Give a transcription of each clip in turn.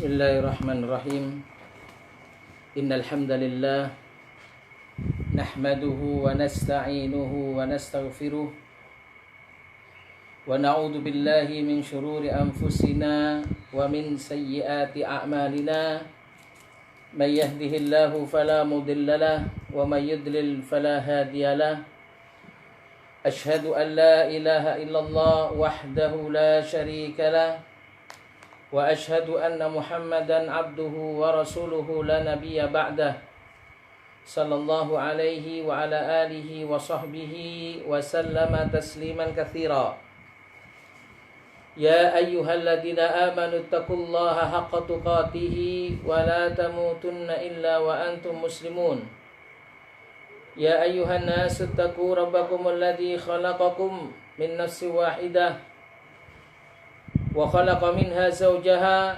Bismillahirrahmanirrahim. Innal hamdalillah nahmaduhu wa nasta'inuhu wa nastaghfiruh wa na'udzu billahi min shururi anfusina wa min sayyiati a'malina. May yahdihillahu fala mudhillalah wa may yudlil fala hadiyalah. Ashhadu an la ilaha illallah wahdahu la syarika lah wa ashhadu anna Muhammadan abduhu wa rasuluhu la nabiyya ba'dah. Sallallahu alaihi wa ala alihi wa sahbihi wa sallama tasliman katsira. Ya ayyuhalladzina amanu taqullaha haqqa tuqatih wa la tamutunna illa wa antum muslimun. Ya ayyuhan nasu taqu rabbakumul ladzi khalaqakum min nafsin wahidah wa khalaqa minha zawjaha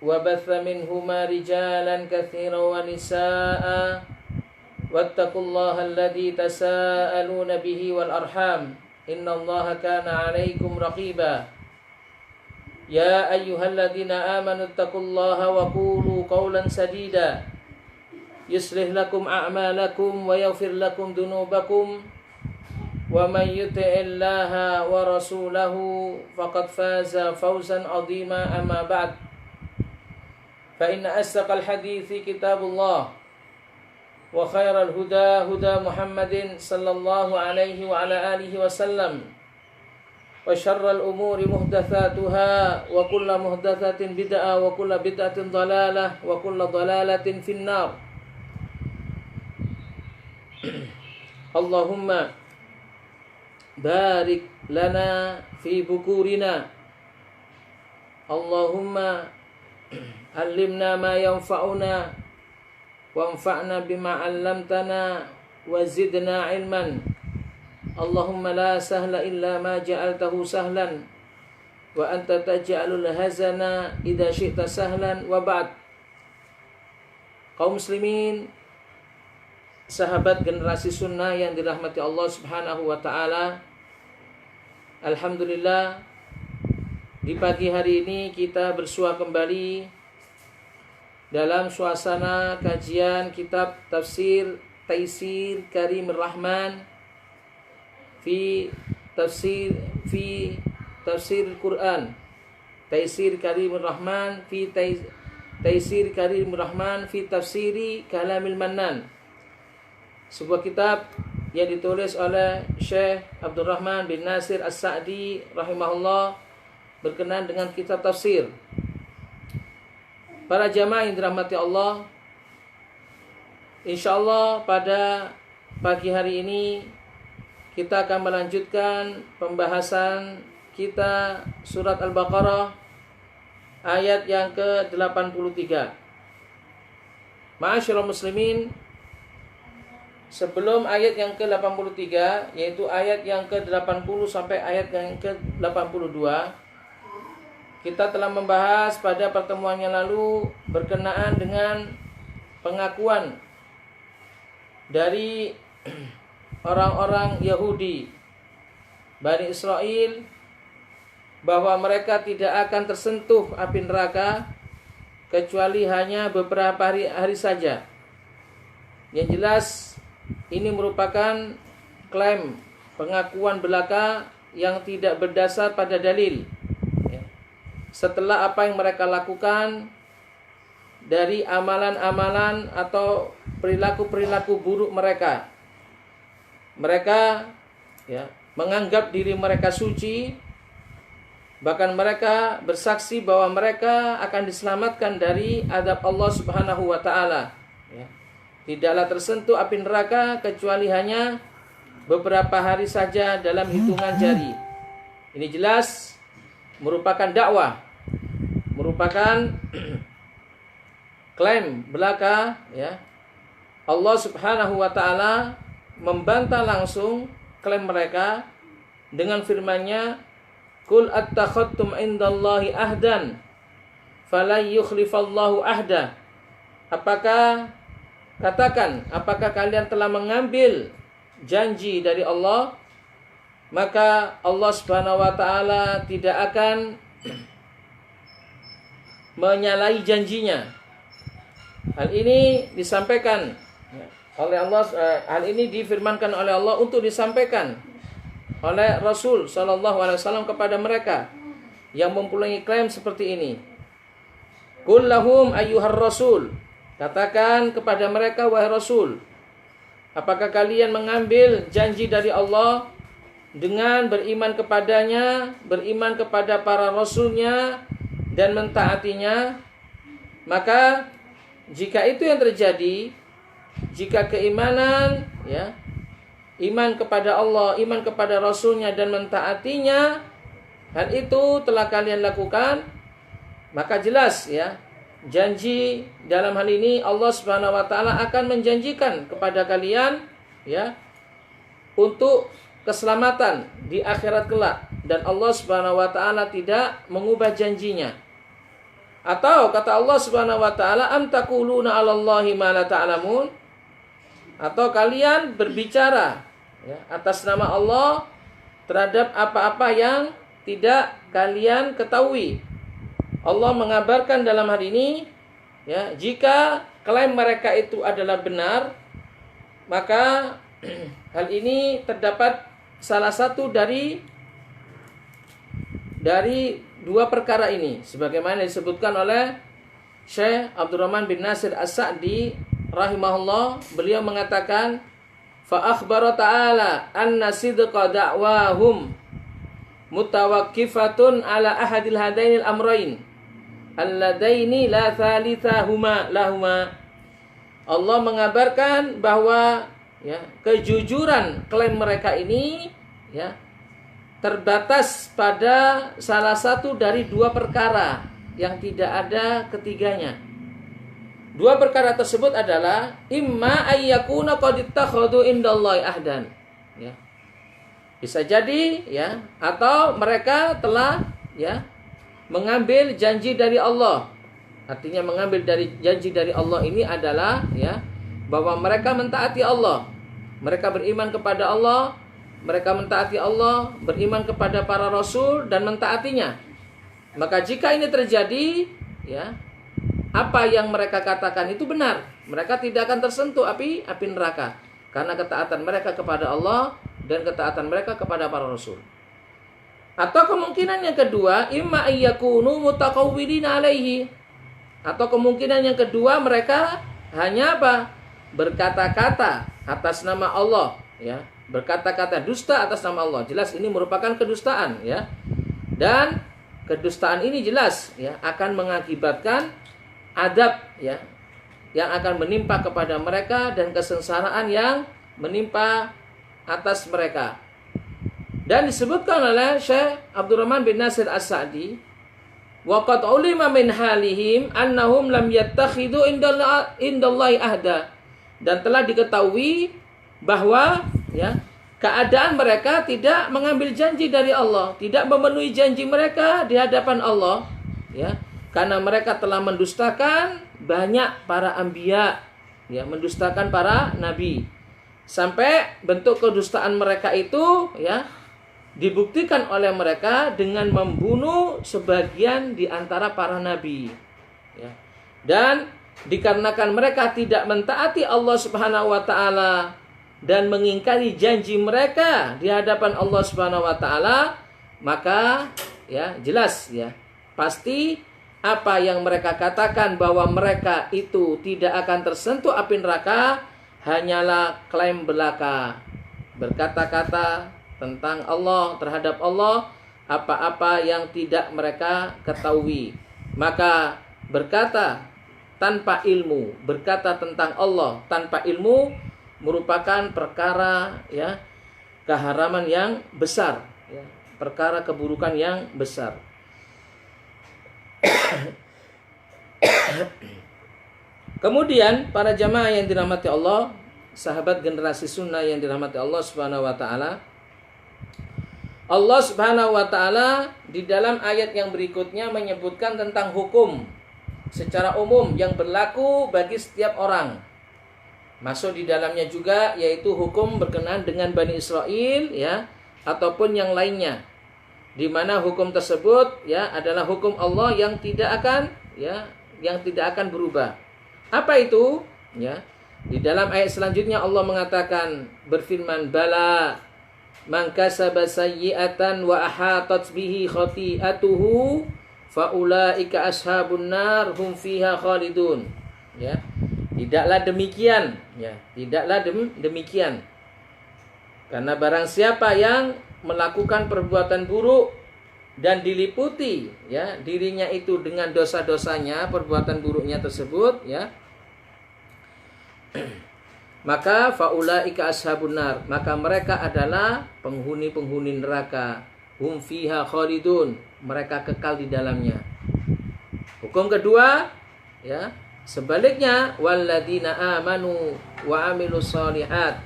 wa batha minhuma rijalan katsiran wa nisaa'a wattaqullaha alladzi tasaaluna bihi wal arham innallaha kana 'alaikum raqiba. Ya ayyuhalladzina amanu taqullaha wa qulu qawlan sadida yuslih lakum a'malakum wa yaghfir lakum dhunubakum wa may yuti'illaha wa rasulahu faqad faza fawzan 'azima. Amma ba'd, fa inna asdaqal hadithi kitabullah wa khairal huda huda Muhammadin sallallahu alaihi wa ala alihi wasallam wa syarral umuri muhdatsatuha wa kullu muhdatsatin bid'ah wa kullu bid'atin dhalalah wa kullu dhalalatin finnar. Allahumma barik lana fi bukurina. Allahumma allimna ma yanfa'una wanfa'na bima 'allamtana wa zidna ilman. Allahumma la sahla illa ma ja'altahu sahlan wa anta taj'alul hazana idza syi'ta sahlan. Wa ba'd. Kaum muslimin, sahabat generasi sunnah yang dirahmati Allah Subhanahu wa ta'ala, alhamdulillah, di pagi hari ini kita bersua kembali dalam suasana kajian kitab tafsir Taisir Karimur Rahman fi tafsir Quran. Taisir Karimur Rahman fi Taisir Karimur Rahman fi tafsiri Kalamil Mannan. Sebuah kitab yang ditulis oleh Syekh Abdurrahman bin Nasir As-Sa'di rahimahullah berkenaan dengan kitab tafsir. Para jamaah yang dirahmati Allah, insyaallah pada pagi hari ini kita akan melanjutkan pembahasan kita surat Al-Baqarah ayat yang ke-83. Ma'asyiral muslimin, sebelum ayat yang ke-83, yaitu ayat yang ke-80 sampai ayat yang ke-82, kita telah membahas pada pertemuan yang lalu berkenaan dengan pengakuan dari orang-orang Yahudi Bani Israel bahwa mereka tidak akan tersentuh api neraka kecuali hanya beberapa hari saja. Yang jelas, ini merupakan klaim pengakuan belaka yang tidak berdasar pada dalil. Setelah apa yang mereka lakukan dari amalan-amalan atau perilaku-perilaku buruk mereka, mereka menganggap diri mereka suci, bahkan mereka bersaksi bahwa mereka akan diselamatkan dari azab Allah Subhanahu wa ta'ala. Tidaklah tersentuh api neraka kecuali hanya beberapa hari saja dalam hitungan jari. Ini jelas merupakan dakwah, merupakan klaim belaka. Allah Subhanahu wa ta'ala membantah langsung klaim mereka dengan firman-Nya, "Qul attakhadtum indallahi ahdan falan yukhlifallahu ahda." Katakan, apakah kalian telah mengambil janji dari Allah, maka Allah Subhanahu wa ta'ala tidak akan menyalahi janjinya. Hal ini disampaikan oleh Allah, hal ini difirmankan oleh Allah untuk disampaikan oleh Rasul sallallahu alaihi wasallam kepada mereka yang mempunyai klaim seperti ini. Qul lahum ayyuhar rasul, katakan kepada mereka wahai Rasul, apakah kalian mengambil janji dari Allah dengan beriman kepadanya, beriman kepada para rasulnya dan mentaatinya? Maka jika itu yang terjadi, jika keimanan, ya, iman kepada Allah, iman kepada Rasulnya dan mentaatinya, hal itu telah kalian lakukan, maka jelas, ya, janji dalam hal ini Allah Subhanahu wa taala akan menjanjikan kepada kalian, ya, untuk keselamatan di akhirat kelak, dan Allah Subhanahu wa taala tidak mengubah janjinya. Atau kata Allah Subhanahu wa taala, am taquluna 'alallahi ma la ta'lamun, atau kalian berbicara, ya, atas nama Allah terhadap apa-apa yang tidak kalian ketahui. Allah mengabarkan dalam hal ini, ya, jika klaim mereka itu adalah benar, maka hal ini terdapat salah satu dari dua perkara ini, sebagaimana disebutkan oleh Syekh Abdurrahman bin Nasir As-Sa'di rahimahullah. Beliau mengatakan, fa akhbara ta'ala anna sidqa da'wahum mutawakkifatun ala ahadil hadainil amrain alladaini la thalithahuma lahuma. Allah mengabarkan bahwa, ya, kejujuran klaim mereka ini, ya, terbatas pada salah satu dari dua perkara yang tidak ada ketiganya. Dua perkara tersebut adalah imma ayyakuna qad ittakhadhu indallahi ahdan, ya. Bisa jadi, ya, atau mereka telah, ya, mengambil janji dari Allah. Artinya mengambil dari janji dari Allah ini adalah, ya, bahwa mereka mentaati Allah. Mereka beriman kepada Allah, mereka mentaati Allah, beriman kepada para rasul dan mentaatinya. Maka jika ini terjadi, ya, apa yang mereka katakan itu benar, mereka tidak akan tersentuh api neraka karena ketaatan mereka kepada Allah dan ketaatan mereka kepada para rasul. Atau kemungkinan yang kedua, imma ayyakunu mutaqawwilina alaihi, atau kemungkinan yang kedua mereka hanya apa? Berkata-kata atas nama Allah, ya, berkata-kata dusta atas nama Allah. Jelas ini merupakan kedustaan, ya. Dan kedustaan ini jelas, ya, akan mengakibatkan adab, ya, yang akan menimpa kepada mereka dan kesengsaraan yang menimpa atas mereka. Dan disebutkan oleh Syekh Abdurrahman bin Nasir As-Sa'di, wa qad ulima min halihim annahum lam yattakhidhu indallahi ahda, dan telah diketahui bahwa, ya, keadaan mereka tidak mengambil janji dari Allah, tidak memenuhi janji mereka di hadapan Allah, ya, karena mereka telah mendustakan banyak para anbiya, ya, mendustakan para nabi, sampai bentuk kedustaan mereka itu, ya, dibuktikan oleh mereka dengan membunuh sebagian di antara para nabi, ya. Dan dikarenakan mereka tidak mentaati Allah Subhanahu wa taala dan mengingkari janji mereka di hadapan Allah Subhanahu wa taala, maka, ya, jelas, ya, pasti apa yang mereka katakan bahwa mereka itu tidak akan tersentuh api neraka hanyalah klaim belaka, berkata-kata tentang Allah, terhadap Allah, apa-apa yang tidak mereka ketahui. Maka berkata tanpa ilmu, berkata tentang Allah tanpa ilmu merupakan perkara, ya, keharaman yang besar, ya, perkara keburukan yang besar. Kemudian para jamaah yang dirahmati Allah, sahabat generasi sunnah yang dirahmati Allah Subhanahu wa taala, Allah Subhanahu wa taala di dalam ayat yang berikutnya menyebutkan tentang hukum secara umum yang berlaku bagi setiap orang. Masuk di dalamnya juga yaitu hukum berkenaan dengan Bani Israel, ya, ataupun yang lainnya. di mana hukum tersebut ya adalah hukum Allah yang tidak akan berubah. Apa itu? Ya. Di dalam ayat selanjutnya Allah mengatakan, berfirman, bala man kasaba sayyi'atan wa ahatat bihi khati'atuhu faulaika ashabun nar hum fiha khalidun. Ya. Tidaklah demikian, ya. Tidaklah demikian. Karena barang siapa yang melakukan perbuatan buruk dan diliputi ya dirinya itu dengan dosa-dosanya, perbuatan buruknya tersebut ya, maka faulaika ashabun nar, maka mereka adalah penghuni-penghuni neraka, hum fiha khalidun, mereka kekal di dalamnya. Hukum kedua ya, sebaliknya, walladzina amanu wa amilus shalihat,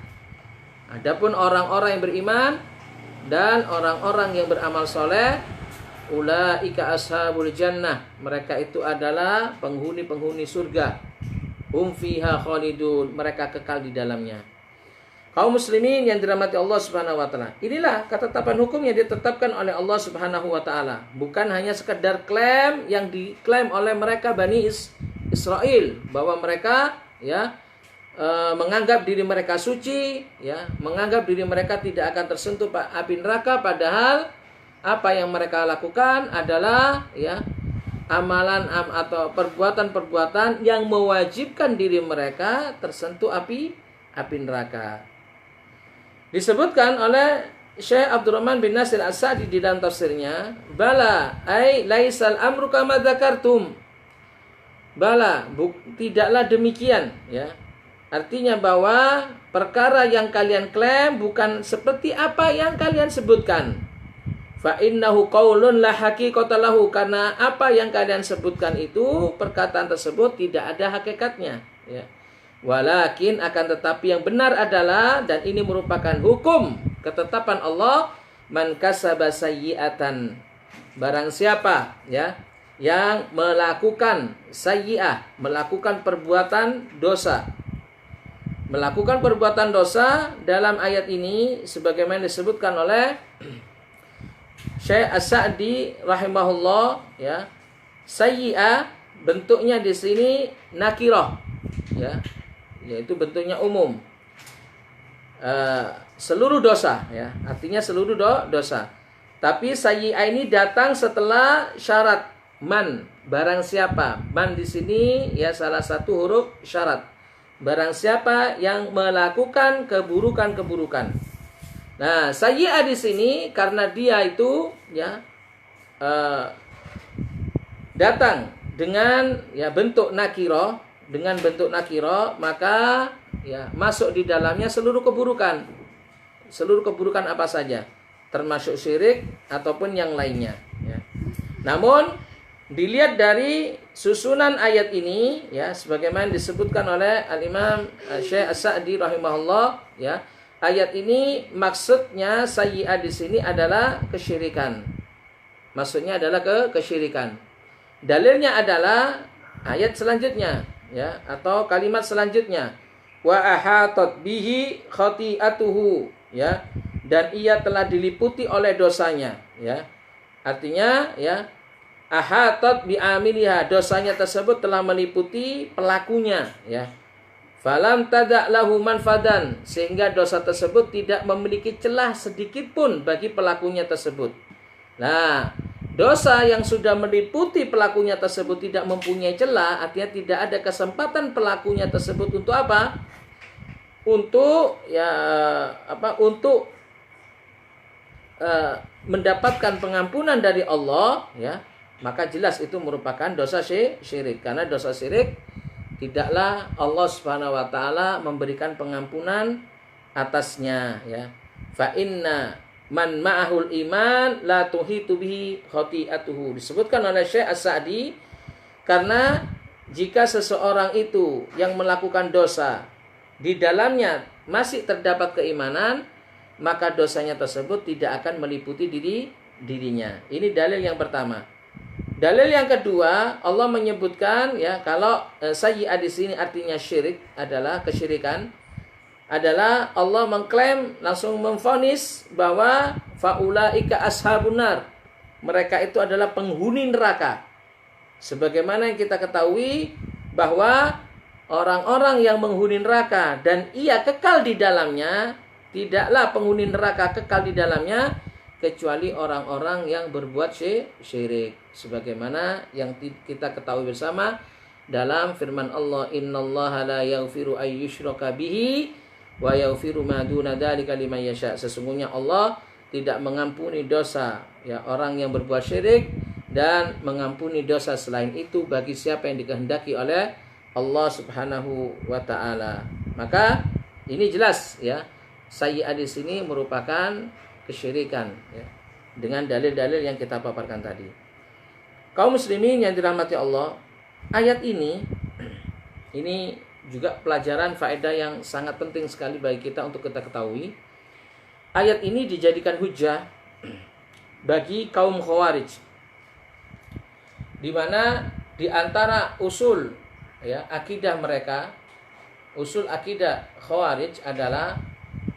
adapun orang-orang yang beriman dan orang-orang yang beramal soleh, ulaika ashabul jannah, mereka itu adalah penghuni-penghuni surga, hum fiha khalidun, mereka kekal di dalamnya. Kaum muslimin yang dirahmati Allah Subhanahu wa taala, inilah ketetapan hukum yang ditetapkan oleh Allah Subhanahu wa taala, bukan hanya sekedar klaim yang diklaim oleh mereka Bani Israel bahwa mereka ya menganggap diri mereka suci, ya, menganggap diri mereka tidak akan tersentuh api neraka, padahal apa yang mereka lakukan adalah ya amalan atau perbuatan-perbuatan yang mewajibkan diri mereka tersentuh api neraka. Disebutkan oleh Syekh Abdurrahman bin Nasir As-Sa'di di dalam tafsirnya, bala ai laisal amru kama dzakartum. Bala, tidaklah demikian ya. Artinya bahwa perkara yang kalian klaim bukan seperti apa yang kalian sebutkan. Fa innahu qaulun la haqiqata lahu, karena apa yang kalian sebutkan itu, perkataan tersebut tidak ada hakikatnya ya. Walakin, akan tetapi yang benar adalah, dan ini merupakan hukum ketetapan Allah, man kasaba sayyi'atan, barang siapa ya yang melakukan sayyi'ah, melakukan perbuatan dosa. Melakukan perbuatan dosa dalam ayat ini sebagaimana disebutkan oleh Syekh As-Sa'di rahimahullah ya. Sayyi'ah bentuknya di sini nakirah ya, yaitu bentuknya umum. Seluruh dosa ya, artinya seluruh dosa. Tapi sayyi'ah ini datang setelah syarat man, barang siapa. Man di sini ya salah satu huruf syarat. Barang siapa yang melakukan keburukan-keburukan. Nah, sayyi'ah di sini karena dia itu ya datang dengan ya bentuk nakirah, dengan bentuk nakirah, maka ya masuk di dalamnya seluruh keburukan. Seluruh keburukan apa saja, termasuk syirik ataupun yang lainnya ya. Namun dilihat dari susunan ayat ini ya, sebagaimana disebutkan oleh Al-Imam Syekh As-Sa'di rahimahullah ya, ayat ini maksudnya sayyi'ah di sini adalah kesyirikan. Maksudnya adalah kesyirikan. Dalilnya adalah ayat selanjutnya ya, atau kalimat selanjutnya, wa ahatat bihi khati'atuhu ya, dan ia telah diliputi oleh dosanya ya. Artinya ya, ahatat bi amiliha, dosanya tersebut telah meliputi pelakunya ya. Falam tada' lahu manfadan, sehingga dosa tersebut tidak memiliki celah sedikit pun bagi pelakunya tersebut. Nah, dosa yang sudah meliputi pelakunya tersebut tidak mempunyai celah, artinya tidak ada kesempatan pelakunya tersebut untuk apa? Untuk mendapatkan pengampunan dari Allah ya. Maka jelas itu merupakan dosa syirik. Karena dosa syirik tidaklah Allah Subhanahu wa taala memberikan pengampunan atasnya ya. Fa inna man ma'ahul iman la tuhitu bihi khati'atuhu. Disebutkan oleh Syekh As-Sa'di, karena jika seseorang itu yang melakukan dosa di dalamnya masih terdapat keimanan, maka dosanya tersebut tidak akan meliputi dirinya. Ini dalil yang pertama. Dalil yang kedua, Allah menyebutkan ya, kalau sayyi'ah di sini artinya syirik, adalah kesyirikan, adalah Allah mengklaim, langsung memvonis bahwa faulaika ashabun nar, mereka itu adalah penghuni neraka. Sebagaimana yang kita ketahui bahwa orang-orang yang menghuni neraka dan ia kekal di dalamnya, tidaklah penghuni neraka kekal di dalamnya kecuali orang-orang yang berbuat syirik. Sebagaimana yang kita ketahui bersama dalam firman Allah, innallaha la yaghfiru ay yushraka bihi wa yaghfiru ma duna dzalika liman yasha. Sesungguhnya Allah tidak mengampuni dosa ya orang yang berbuat syirik dan mengampuni dosa selain itu bagi siapa yang dikehendaki oleh Allah Subhanahu wa taala. Maka ini jelas ya, sayyi'ah di sini merupakan kesyirikan ya, dengan dalil-dalil yang kita paparkan tadi. Kaum muslimin yang dirahmati Allah, ayat ini juga pelajaran faedah yang sangat penting sekali bagi kita untuk kita ketahui. Ayat ini dijadikan hujah bagi kaum Khawarij, di mana di antara usul ya akidah mereka, usul akidah Khawarij adalah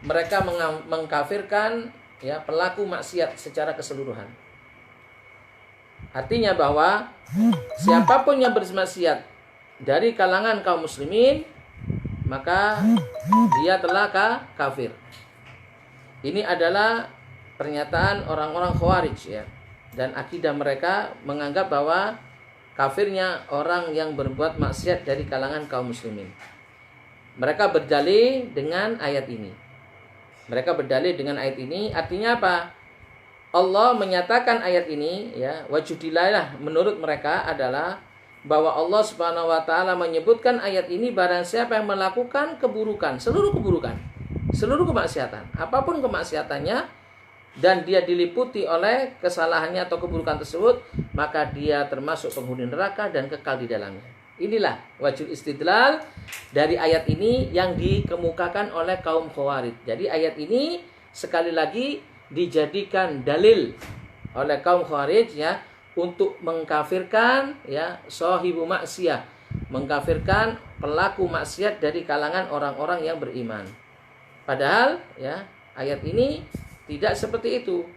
mereka mengkafirkan ya pelaku maksiat secara keseluruhan. Artinya bahwa siapapun yang bermaksiat dari kalangan kaum muslimin, maka dia telah kafir. Ini adalah pernyataan orang-orang Khawarij ya. Dan akidah mereka menganggap bahwa kafirnya orang yang berbuat maksiat dari kalangan kaum muslimin. Mereka berdalih dengan ayat ini. Artinya apa? Allah menyatakan ayat ini ya, wajudilah menurut mereka adalah bahwa Allah Subhanahu wa taala menyebutkan ayat ini barang siapa yang melakukan keburukan, seluruh kemaksiatan, apapun kemaksiatannya, dan dia diliputi oleh kesalahannya atau keburukan tersebut, maka dia termasuk penghuni neraka dan kekal di dalamnya. Inilah wajib istidlal dari ayat ini yang dikemukakan oleh kaum Khawarij. Jadi ayat ini sekali lagi dijadikan dalil oleh kaum Khawarij ya untuk mengkafirkan ya sahibu maksiyah, mengkafirkan pelaku maksiat dari kalangan orang-orang yang beriman. Padahal ya ayat ini tidak seperti itu.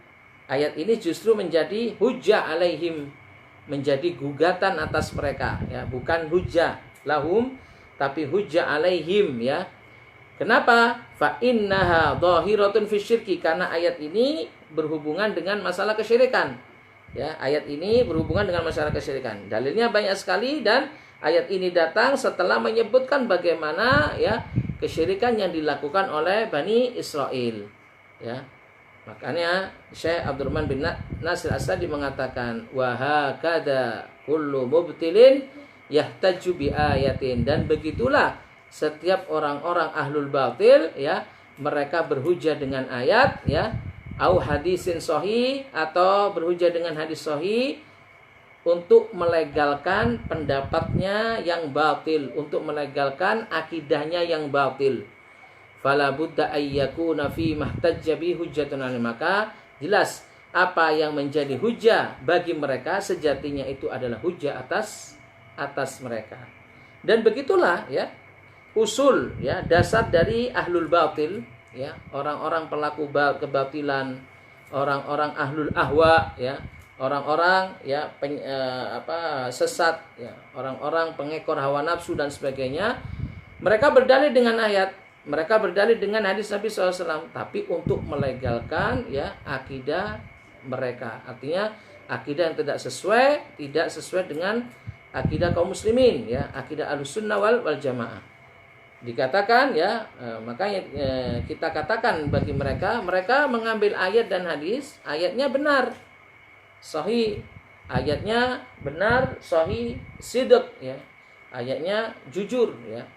Ayat ini justru menjadi hujjah alaihim, menjadi gugatan atas mereka ya, bukan hujjah lahum tapi hujjah alaihim ya. Kenapa? Fa innaha dhahiratun fisyirki, karena ayat ini berhubungan dengan masalah kesyirikan. Ya, ayat ini berhubungan dengan masalah kesyirikan. Dalilnya banyak sekali dan ayat ini datang setelah menyebutkan bagaimana ya kesyirikan yang dilakukan oleh Bani Israel. Ya. Makanya Syekh Abdurrahman bin Nasir As-Sa'di mengatakan wa hakada kullu mubtilin yahtaju bi ayatin, dan begitulah setiap orang-orang ahlul batil ya, mereka berhujah dengan ayat ya, au hadisin sahih, atau berhujah dengan hadis sahih untuk melegalkan pendapatnya yang batil, untuk melegalkan akidahnya yang batil. Fala budda ayyakuna fi mahtajja bi hujjatun alim, maka jelas apa yang menjadi hujah bagi mereka sejatinya itu adalah hujah atas mereka. Dan begitulah ya usul ya dasar dari ahlul batil ya, orang-orang pelaku kebatilan, orang-orang ahlul ahwa ya, orang-orang ya sesat ya, orang-orang pengekor hawa nafsu dan sebagainya. Mereka berdalil dengan ayat, mereka berdalil dengan hadis Nabi SAW, tapi untuk melegalkan ya akidah mereka. Artinya akidah yang tidak sesuai dengan akidah kaum muslimin ya, akidah Ahlussunnah wal Jamaah. Dikatakan ya, makanya kita katakan bagi mereka mengambil ayat dan hadis, ayatnya benar, sahih, ayatnya benar, sahih, sidq ya, ayatnya jujur ya.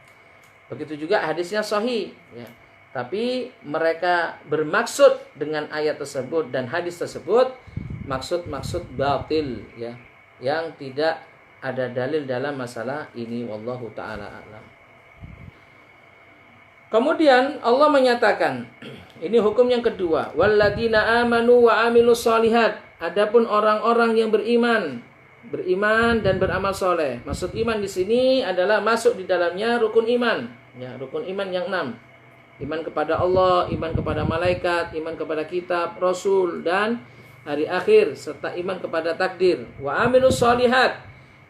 Begitu juga hadisnya sahih ya. Tapi mereka bermaksud dengan ayat tersebut dan hadis tersebut maksud batil ya, yang tidak ada dalil dalam masalah ini, wallahu taala a'lam. Kemudian Allah menyatakan, ini hukum yang kedua, walladzina amanu wa amilus shalihat, adapun orang-orang yang beriman dan beramal soleh. Maksud iman di sini adalah masuk di dalamnya rukun iman. Ya, rukun iman yang 6. Iman kepada Allah, iman kepada malaikat, iman kepada kitab, rasul, dan hari akhir serta iman kepada takdir. Wa amilus sholihat,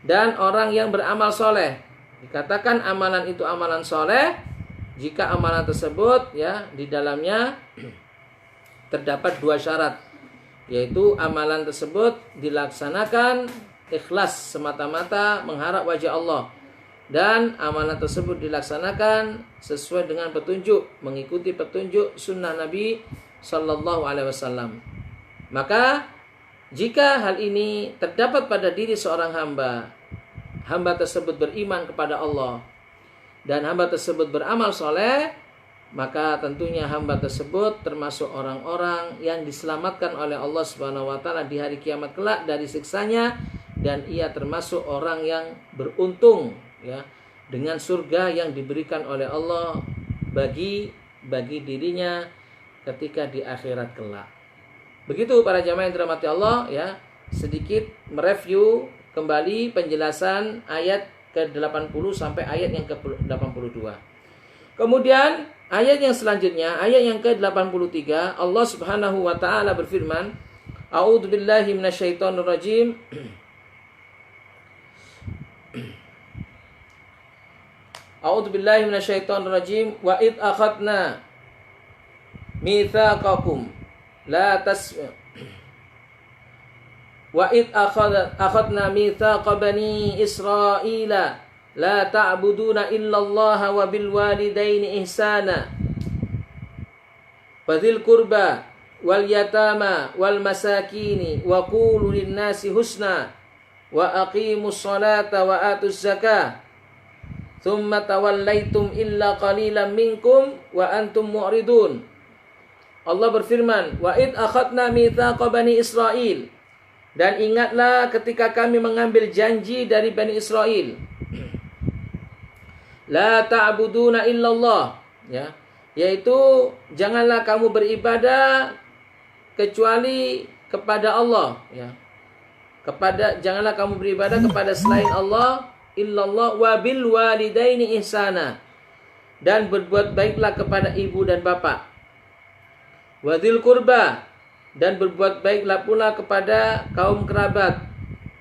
dan orang yang beramal soleh. Dikatakan amalan itu amalan soleh jika amalan tersebut ya di dalamnya terdapat 2 syarat, yaitu amalan tersebut dilaksanakan ikhlas semata-mata mengharap wajah Allah, dan amalan tersebut dilaksanakan sesuai dengan petunjuk, mengikuti petunjuk sunnah Nabi Sallallahu Alaihi Wasallam. Maka jika hal ini terdapat pada diri seorang hamba, hamba tersebut beriman kepada Allah dan hamba tersebut beramal soleh, maka tentunya hamba tersebut termasuk orang-orang yang diselamatkan oleh Allah Subhanahu wa taala di hari kiamat kelak dari siksanya, dan ia termasuk orang yang beruntung ya dengan surga yang diberikan oleh Allah bagi dirinya ketika di akhirat kelak. Begitu para jamaah yang dirahmati Allah ya, sedikit mereview kembali penjelasan ayat ke-80 sampai ayat yang ke-82. Kemudian ayat yang selanjutnya, ayat yang ke-83, Allah Subhanahu wa taala berfirman, A'udzu billahi minasyaitonir rajim. A'udzu billahi minasyaitonir rajim. Wa id akhadna mitsaqakum la tas Wa id akhadna mitsaqa bani Israila la ta'buduna illallaha wa bil walidaini ihsana wa dzil qurba wal yatama wal masakini wa qulu lin nasi husna wa aqimus salata wa atuz zakah thumma tawallaitum illa qalilan minkum wa antum mu'ridun. Allah berfirman, wa id akhadna mitsaqa bani Israil, dan ingatlah ketika kami mengambil janji dari Bani Israel, la ta'buduna illallah, ya, yaitu janganlah kamu beribadah kecuali kepada Allah, ya. Janganlah kamu beribadah kepada selain Allah, illallah, wa bil walidaini ihsana, dan berbuat baiklah kepada ibu dan bapak, wa dzil qurba, dan berbuat baiklah pula kepada kaum kerabat,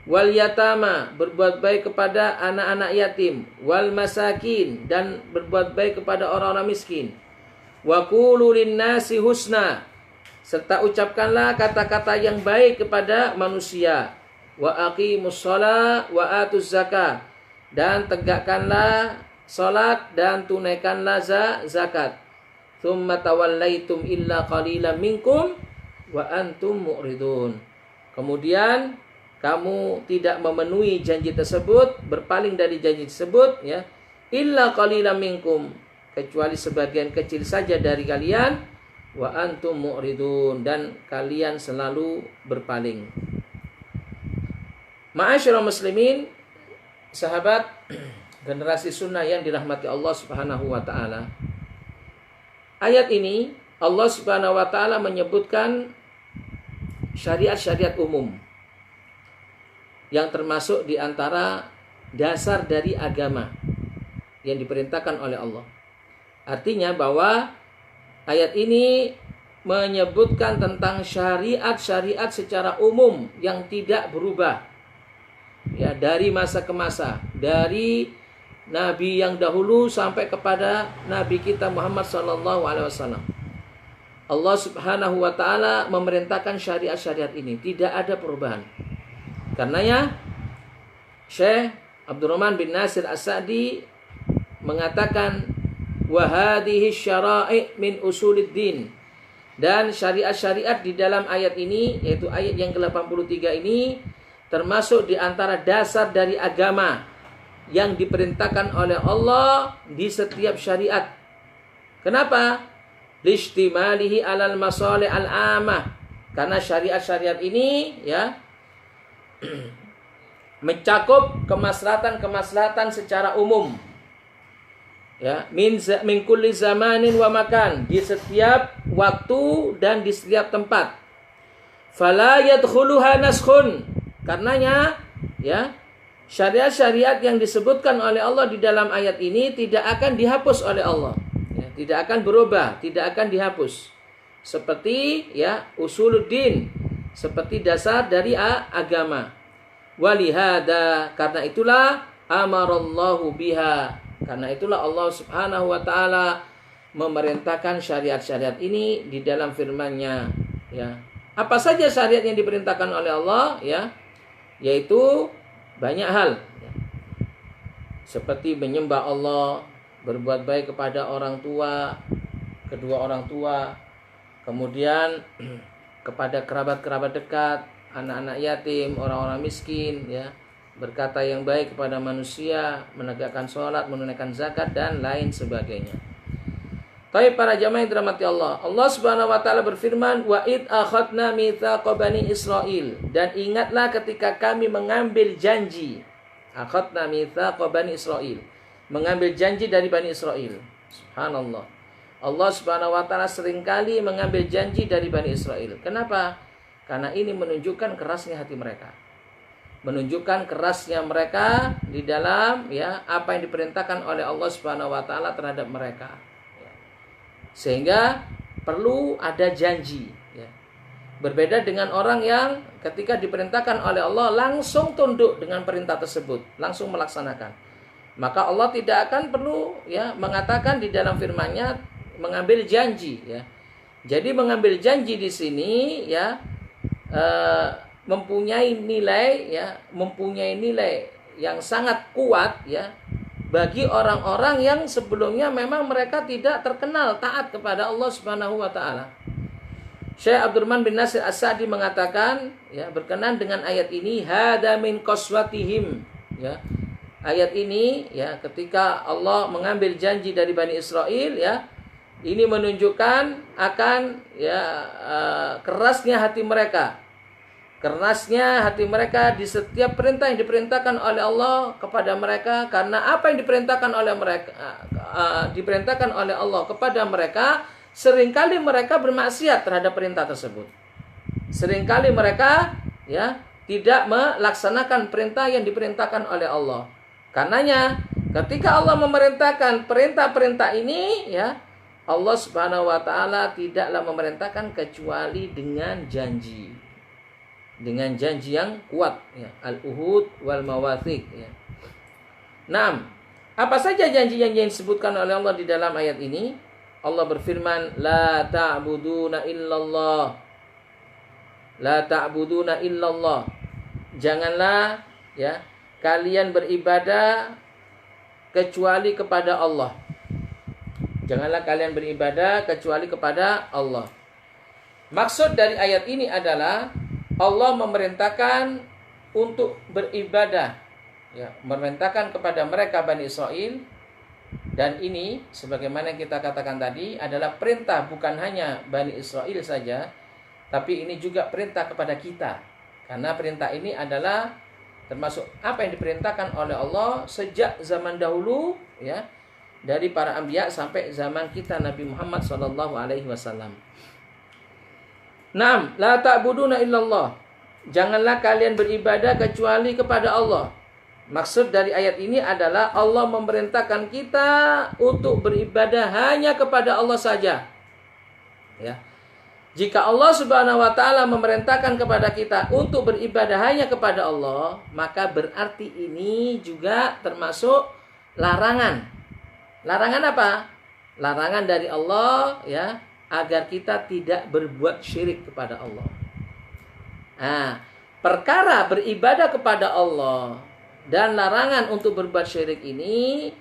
wal yatama, berbuat baik kepada anak-anak yatim, wal masakin, dan berbuat baik kepada orang-orang miskin, wa qulu linnasi husna, serta ucapkanlah kata-kata yang baik kepada manusia, wa aqimus shalah wa atuz zakah, dan tegakkanlah salat dan tunaikanlah zakat, thumma tawallaitum illa qalilan minkum wa antum mu'ridun. Kemudian kamu tidak memenuhi janji tersebut, berpaling dari janji tersebut, ya, illa qalilan minkum, kecuali sebagian kecil saja dari kalian, wa antum mu'ridun, dan kalian selalu berpaling. Ma'asyiral muslimin, sahabat generasi sunnah yang dirahmati Allah Subhanahu wa taala. Ayat ini Allah Subhanahu wa taala menyebutkan syariat-syariat umum yang termasuk di antara dasar dari agama yang diperintahkan oleh Allah. Artinya bahwa ayat ini menyebutkan tentang syariat-syariat secara umum yang tidak berubah, ya, dari masa ke masa, dari nabi yang dahulu sampai kepada nabi kita Muhammad sallallahu alaihi wasallam. Allah Subhanahu wa taala memerintahkan syariat-syariat ini, tidak ada perubahan. Karenanya Syekh Abdurrahman bin Nasir As-Sa'di mengatakan, wa hadhihi syara'i min usuliddin, dan syariat-syariat di dalam ayat ini, yaitu ayat yang ke-83 ini, termasuk di antara dasar dari agama yang diperintahkan oleh Allah di setiap syariat. Kenapa? Lishtimalihi alal masalih al-amah, karena syariat-syariat ini, ya, mencakup kemaslahatan-kemaslahatan secara umum, ya, min kulli zamanin wa makan, di setiap waktu dan di setiap tempat. Fala yadkhuluha naskhun, karenanya, ya, syariat-syariat yang disebutkan oleh Allah di dalam ayat ini tidak akan dihapus oleh Allah, ya, tidak akan berubah, tidak akan dihapus. Seperti, ya, usuluddin, seperti dasar dari agama. Walihada, karena itulah amarallahu biha, karena itulah Allah Subhanahu wa taala memerintahkan syariat-syariat ini di dalam firman-Nya, ya. Apa saja syariat yang diperintahkan oleh Allah, ya? Yaitu banyak hal, ya. Seperti menyembah Allah, berbuat baik kepada orang tua, kedua orang tua, kemudian kepada kerabat-kerabat dekat, anak-anak yatim, orang-orang miskin, ya. Berkata yang baik kepada manusia, menegakkan sholat, menunaikan zakat, dan lain sebagainya. Tapi para jamaah yang dirahmati Allah, Allah Subhanahu wa taala berfirman, "Wa id akhadna mitsaqa bani Israil." Dan ingatlah ketika kami mengambil janji. Akhadna mitsaqa bani Israil. Mengambil janji dari Bani Israil. Subhanallah. Allah Subhanahu wa taala seringkali mengambil janji dari Bani Israil. Kenapa? Karena ini menunjukkan kerasnya hati mereka. Menunjukkan kerasnya mereka di dalam, ya, apa yang diperintahkan oleh Allah Subhanahu wa taala terhadap mereka. Sehingga perlu ada janji, ya. Berbeda dengan orang yang ketika diperintahkan oleh Allah langsung tunduk dengan perintah tersebut, langsung melaksanakan. Maka Allah tidak akan perlu, ya, mengatakan di dalam firman-Nya mengambil janji, ya. Jadi mengambil janji di sini, ya, mempunyai nilai, ya, mempunyai nilai yang sangat kuat, ya, bagi orang-orang yang sebelumnya memang mereka tidak terkenal taat kepada Allah Subhanahu wa taala. Syekh Abdurrahman bin Nasir As-Sa'di mengatakan, ya, berkenan dengan ayat ini, hada min qaswatihim, ya. Ayat ini, ya, ketika Allah mengambil janji dari Bani Israil, ya, ini menunjukkan akan, ya, kerasnya hati mereka. Kerasnya hati mereka di setiap perintah yang diperintahkan oleh Allah kepada mereka, karena apa yang diperintahkan oleh mereka, diperintahkan oleh Allah kepada mereka, seringkali mereka bermaksiat terhadap perintah tersebut. Seringkali mereka, ya, tidak melaksanakan perintah yang diperintahkan oleh Allah. Karenanya ketika Allah memerintahkan perintah-perintah ini, ya, Allah Subhanahu wa taala tidaklah memerintahkan kecuali dengan janji. Dengan janji yang kuat, ya, al-uhud wal mawathiq, ya. Nah, apa saja janji-janji yang disebutkan oleh Allah di dalam ayat ini? Allah berfirman, la ta'buduna illallah. La ta'buduna illallah. Janganlah, ya, kalian beribadah kecuali kepada Allah. Janganlah kalian beribadah kecuali kepada Allah. Maksud dari ayat ini adalah Allah memerintahkan untuk beribadah, ya, memerintahkan kepada mereka Bani Israil, dan ini sebagaimana kita katakan tadi adalah perintah bukan hanya Bani Israil saja, tapi ini juga perintah kepada kita, karena perintah ini adalah termasuk apa yang diperintahkan oleh Allah sejak zaman dahulu, ya, dari para anbiya sampai zaman kita Nabi Muhammad SAW. Naam, la ta'buduna illallah. Janganlah kalian beribadah kecuali kepada Allah. Maksud dari ayat ini adalah Allah memerintahkan kita untuk beribadah hanya kepada Allah saja. Ya. Jika Allah Subhanahu wa taala memerintahkan kepada kita untuk beribadah hanya kepada Allah, maka berarti ini juga termasuk larangan. Larangan apa? Larangan dari Allah, ya, agar kita tidak berbuat syirik kepada Allah. Nah, perkara beribadah kepada Allah dan larangan untuk berbuat syirik ini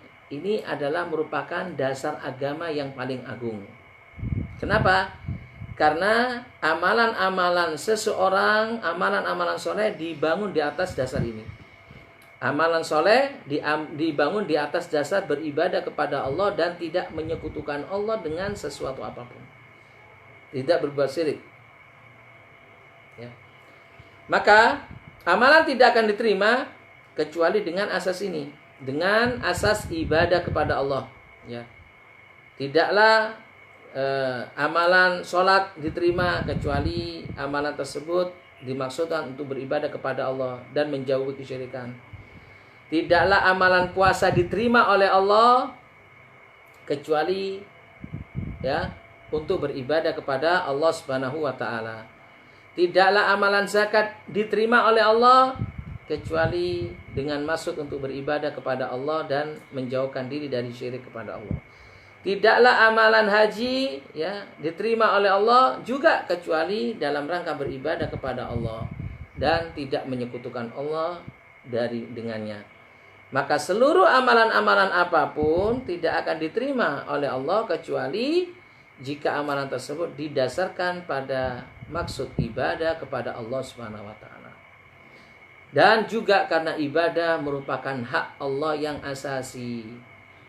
adalah merupakan dasar agama yang paling agung. Kenapa? Karena amalan-amalan seseorang, amalan-amalan soleh dibangun di atas dasar ini. Amalan soleh dibangun di atas dasar beribadah kepada Allah dan tidak menyekutukan Allah dengan sesuatu apapun. Tidak berbuat syirik, ya. Maka amalan tidak akan diterima kecuali dengan asas ini, dengan asas ibadah kepada Allah, ya. Tidaklah amalan sholat diterima kecuali amalan tersebut dimaksudkan untuk beribadah kepada Allah dan menjauhi kesyirikan. Tidaklah amalan puasa diterima oleh Allah kecuali, ya, untuk beribadah kepada Allah Subhanahu wa taala. tidaklah amalan zakat diterima oleh Allah kecuali dengan maksud untuk beribadah kepada Allah dan menjauhkan diri dari syirik kepada Allah. Tidaklah amalan haji ya diterima oleh Allah juga kecuali dalam rangka beribadah kepada Allah dan tidak menyekutukan Allah dengannya. Maka seluruh amalan-amalan apapun tidak akan diterima oleh Allah kecuali jika amalan tersebut didasarkan pada maksud ibadah kepada Allah Subhanahu wa taala. Dan juga karena ibadah merupakan hak Allah yang asasi,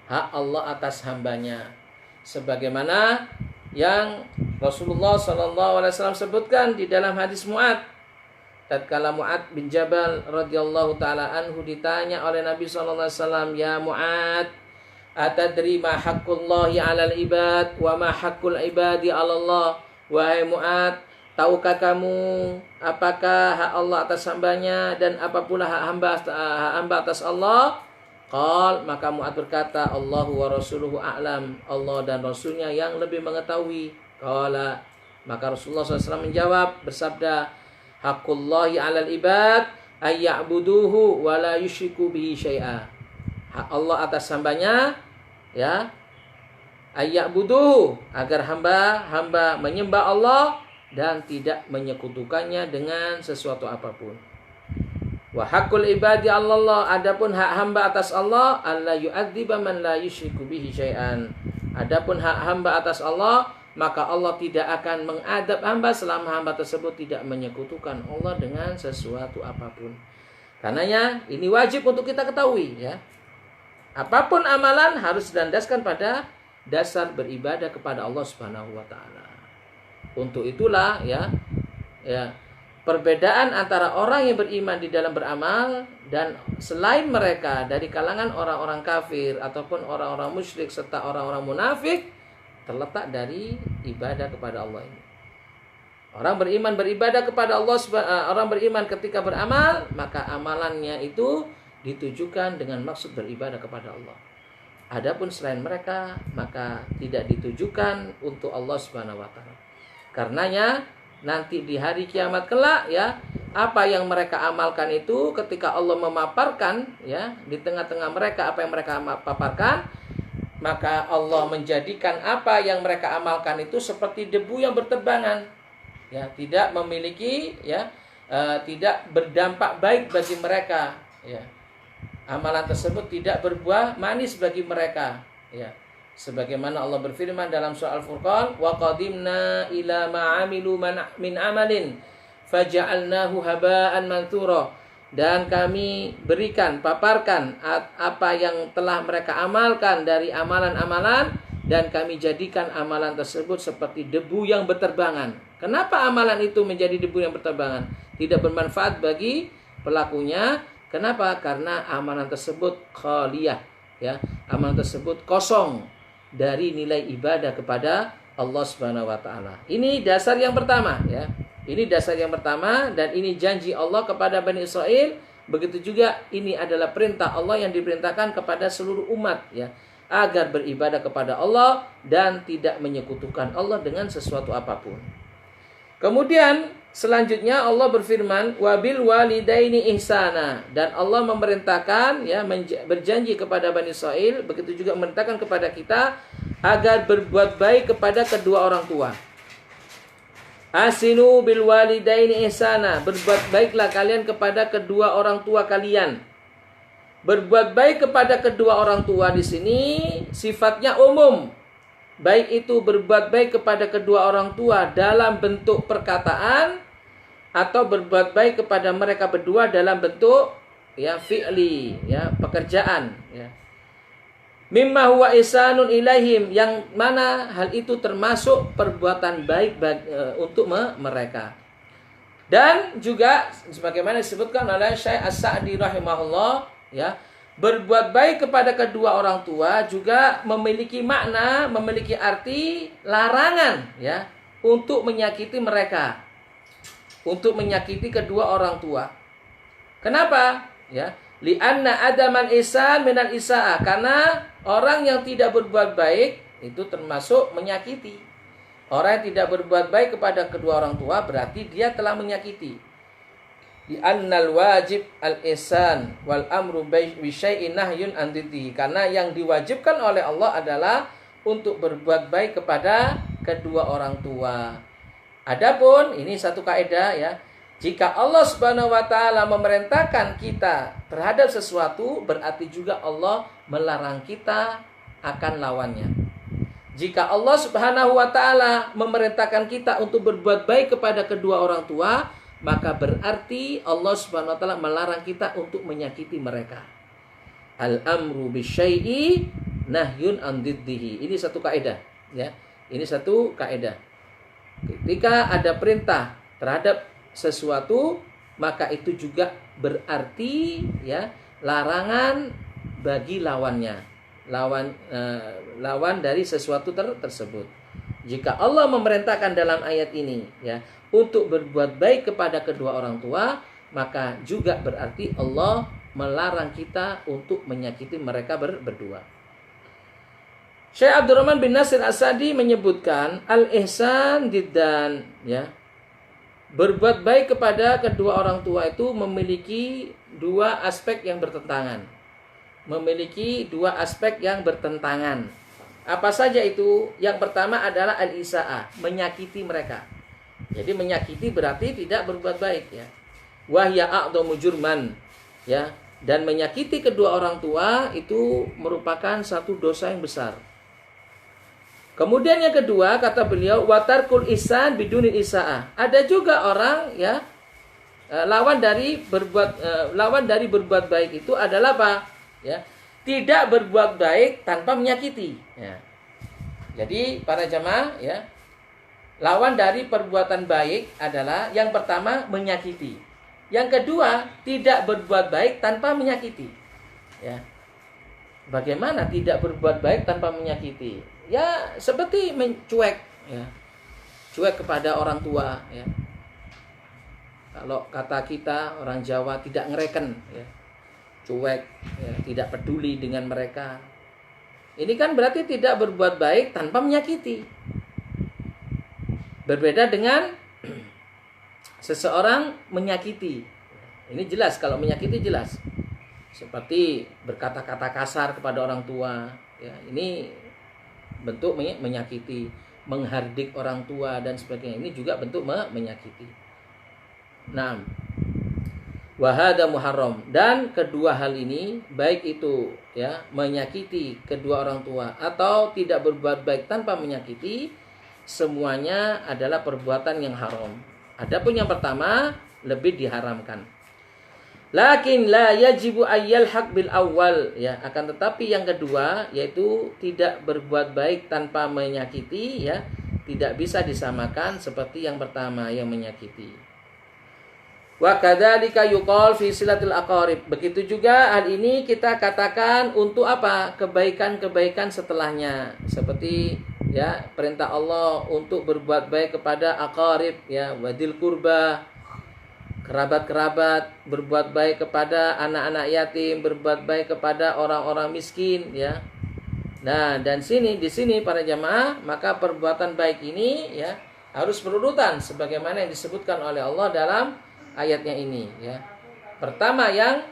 hak Allah atas hambanya, sebagaimana yang Rasulullah SAW sebutkan di dalam hadis Mu'ad. Tatkala Mu'ad bin Jabal radhiyallahu taala anhu ditanya oleh Nabi SAW, "Ya Mu'ad, atadri ma haqqullahi 'alal ibad wa ma haqqul ibadi 'ala Allah?" Wahai Mu'ad, tahukah kamu apakah hak Allah atas hambanya dan apa pula hak hamba atas Allah? Qal, maka Mu'ad berkata, Allahu wa rasuluhu a'lam, Allah dan Rasulnya yang lebih mengetahui. Qala, maka Rasulullah SAW menjawab bersabda, haqqullahi 'alal ibad ay ya'buduhu wa la yusyriku bihi syai'a. Hak Allah atas hambanya ya ay ya'buduhu, agar hamba menyembah Allah dan tidak menyekutukannya dengan sesuatu apapun. Wa haqqul ibadi 'ala Allah, adapun hak hamba atas Allah, alla yu'adziba man la yusyriku bihi syai'an. Adapun hak hamba atas Allah, maka Allah tidak akan mengadab hamba selama hamba tersebut tidak menyekutukan Allah dengan sesuatu apapun. Karenanya ini wajib untuk kita ketahui ya. Apapun amalan harus dilandaskan pada dasar beribadah kepada Allah Subhanahu wa taala. Untuk itulah ya perbedaan antara orang yang beriman di dalam beramal dan selain mereka dari kalangan orang-orang kafir ataupun orang-orang musyrik serta orang-orang munafik terletak dari ibadah kepada Allah ini. Orang beriman beribadah kepada Allah, orang beriman ketika beramal, maka amalannya itu ditujukan dengan maksud beribadah kepada Allah. Adapun selain mereka, maka tidak ditujukan untuk Allah Subhanahu wa taala. Karenanya nanti di hari kiamat kelak ya, apa yang mereka amalkan itu ketika Allah memaparkan ya di tengah-tengah mereka apa yang mereka paparkan, maka Allah menjadikan apa yang mereka amalkan itu seperti debu yang berterbangan. Ya, tidak memiliki ya tidak berdampak baik bagi mereka ya. Amalan tersebut tidak berbuah manis bagi mereka ya. Sebagaimana Allah berfirman dalam surah Al-Furqan, wa qadimna ila ma 'amilu min amalin faja'alnahu haba'an manthura. Dan kami paparkan apa yang telah mereka amalkan dari amalan-amalan dan kami jadikan amalan tersebut seperti debu yang berterbangan. Kenapa amalan itu menjadi debu yang berterbangan? Tidak bermanfaat bagi pelakunya. Kenapa? Karena amalan tersebut khaliyah ya. Amalan tersebut kosong dari nilai ibadah kepada Allah Subhanahu wa taala. Ini dasar yang pertama ya. Ini dasar yang pertama dan ini janji Allah kepada Bani Israel. Begitu juga ini adalah perintah Allah yang diperintahkan kepada seluruh umat ya, agar beribadah kepada Allah dan tidak menyekutukan Allah dengan sesuatu apapun. Kemudian selanjutnya Allah berfirman wabil walidaini ihsana, dan Allah memerintahkan ya berjanji kepada Bani Israel, begitu juga memerintahkan kepada kita agar berbuat baik kepada kedua orang tua. Asinu bil walidaini ihsana, berbuat baiklah kalian kepada kedua orang tua kalian. Berbuat baik kepada kedua orang tua di sini sifatnya umum. Baik itu berbuat baik kepada kedua orang tua dalam bentuk perkataan atau berbuat baik kepada mereka berdua dalam bentuk ya fi'li, ya pekerjaan, ya. Mimma huwa ihsanun ilaihim, yang mana hal itu termasuk perbuatan baik untuk mereka. Dan juga sebagaimana disebutkan oleh Syekh As-Sa'di rahimahullah, ya, berbuat baik kepada kedua orang tua juga memiliki makna, memiliki arti larangan ya untuk menyakiti mereka. Untuk menyakiti kedua orang tua. Kenapa? Ya, li'anna adaman ihsan minal isaa'ah, karena orang yang tidak berbuat baik itu termasuk menyakiti. Orang yang tidak berbuat baik kepada kedua orang tua berarti dia telah menyakiti. Di annal wajib al-ihsan wal amru bi syai'in nahyun an diddihi. Karena yang diwajibkan oleh Allah adalah untuk berbuat baik kepada kedua orang tua. Adapun ini satu kaidah ya. Jika Allah Subhanahu wa taala memerintahkan kita terhadap sesuatu, berarti juga Allah melarang kita akan lawannya. Jika Allah Subhanahu wa taala memerintahkan kita untuk berbuat baik kepada kedua orang tua, maka berarti Allah Subhanahu wa taala melarang kita untuk menyakiti mereka. Al-amru bisyai'i nahyun an diddihi. Ini satu kaidah, ya. Ini satu kaidah. Ketika ada perintah terhadap sesuatu, maka itu juga berarti ya larangan bagi lawannya. Lawan dari sesuatu tersebut. Jika Allah memerintahkan dalam ayat ini ya untuk berbuat baik kepada kedua orang tua, maka juga berarti Allah melarang kita untuk menyakiti mereka berdua. Syekh Abdurrahman bin Nasir As-Sa'di menyebutkan al-ihsan diddan ya. Berbuat baik kepada kedua orang tua itu memiliki dua aspek yang bertentangan. Apa saja itu? Yang pertama adalah al-isa'ah, menyakiti mereka. Jadi menyakiti berarti tidak berbuat baik ya. Wahya a'dhamu jurman ya, dan menyakiti kedua orang tua itu merupakan satu dosa yang besar. Kemudian yang kedua kata beliau watarkul ihsan bidunil isa'ah. Ada juga orang ya lawan dari berbuat baik itu adalah apa? Ya, tidak berbuat baik tanpa menyakiti. Ya. Jadi para jamaah ya, lawan dari perbuatan baik adalah yang pertama menyakiti. Yang kedua tidak berbuat baik tanpa menyakiti. Ya. Bagaimana tidak berbuat baik tanpa menyakiti? Ya seperti mencuek, ya, cuek kepada orang tua. Ya. Kalau kata kita orang Jawa tidak ngereken, ya. Cuek, ya, tidak peduli dengan mereka. Ini kan berarti tidak berbuat baik tanpa menyakiti. Berbeda dengan seseorang menyakiti. Ini jelas, kalau menyakiti jelas. Seperti berkata-kata kasar kepada orang tua. Ya, ini bentuk menyakiti. Menghardik orang tua dan sebagainya. Ini juga bentuk menyakiti. Nah, wahada muharram, dan kedua hal ini baik itu ya menyakiti kedua orang tua atau tidak berbuat baik tanpa menyakiti, semuanya adalah perbuatan yang haram. Adapun yang pertama lebih diharamkan. Lakin la yajibu ayyalhaq bil awal ya, akan tetapi yang kedua yaitu tidak berbuat baik tanpa menyakiti ya, tidak bisa disamakan seperti yang pertama yang menyakiti. Wa kadzalika yuqal fi silatil aqarib. Begitu juga hal ini kita katakan untuk apa? Kebaikan-kebaikan setelahnya. Seperti ya perintah Allah untuk berbuat baik kepada aqarib ya, wadil qurba, kerabat-kerabat, berbuat baik kepada anak-anak yatim, berbuat baik kepada orang-orang miskin ya. Nah, dan di sini para jamaah, maka perbuatan baik ini ya harus berurutan sebagaimana yang disebutkan oleh Allah dalam ayatnya ini ya. Pertama yang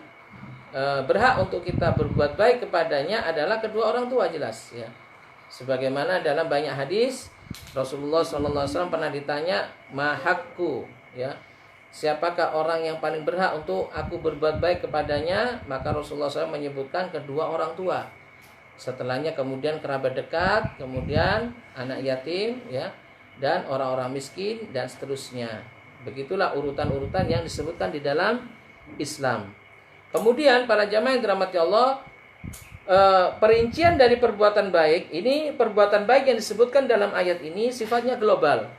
berhak untuk kita berbuat baik kepadanya adalah kedua orang tua, jelas ya. Sebagaimana dalam banyak hadis Rasulullah SAW pernah ditanya, mahakku ya, siapakah orang yang paling berhak untuk aku berbuat baik kepadanya? Maka Rasulullah SAW menyebutkan kedua orang tua. Setelahnya kemudian kerabat dekat, kemudian anak yatim ya, dan orang-orang miskin dan seterusnya. Begitulah urutan-urutan yang disebutkan di dalam Islam. Kemudian para jamaah yang dirahmati Allah, perincian dari perbuatan baik, ini perbuatan baik yang disebutkan dalam ayat ini sifatnya global,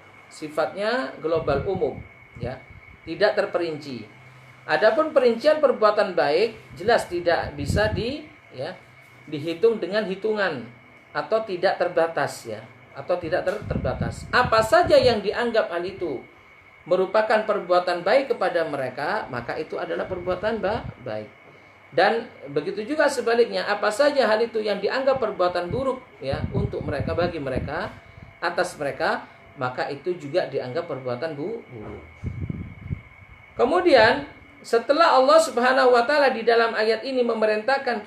umum, ya, tidak terperinci. Adapun perincian perbuatan baik jelas tidak bisa dihitung dengan hitungan atau tidak terbatas ya, atau tidak terbatas. Apa saja yang dianggap hal itu merupakan perbuatan baik kepada mereka, maka itu adalah perbuatan baik. Dan begitu juga sebaliknya, apa saja hal itu yang dianggap perbuatan buruk ya untuk mereka, bagi mereka, atas mereka, maka itu juga dianggap perbuatan buruk. Kemudian setelah Allah Subhanahu wa taala di dalam ayat ini memerintahkan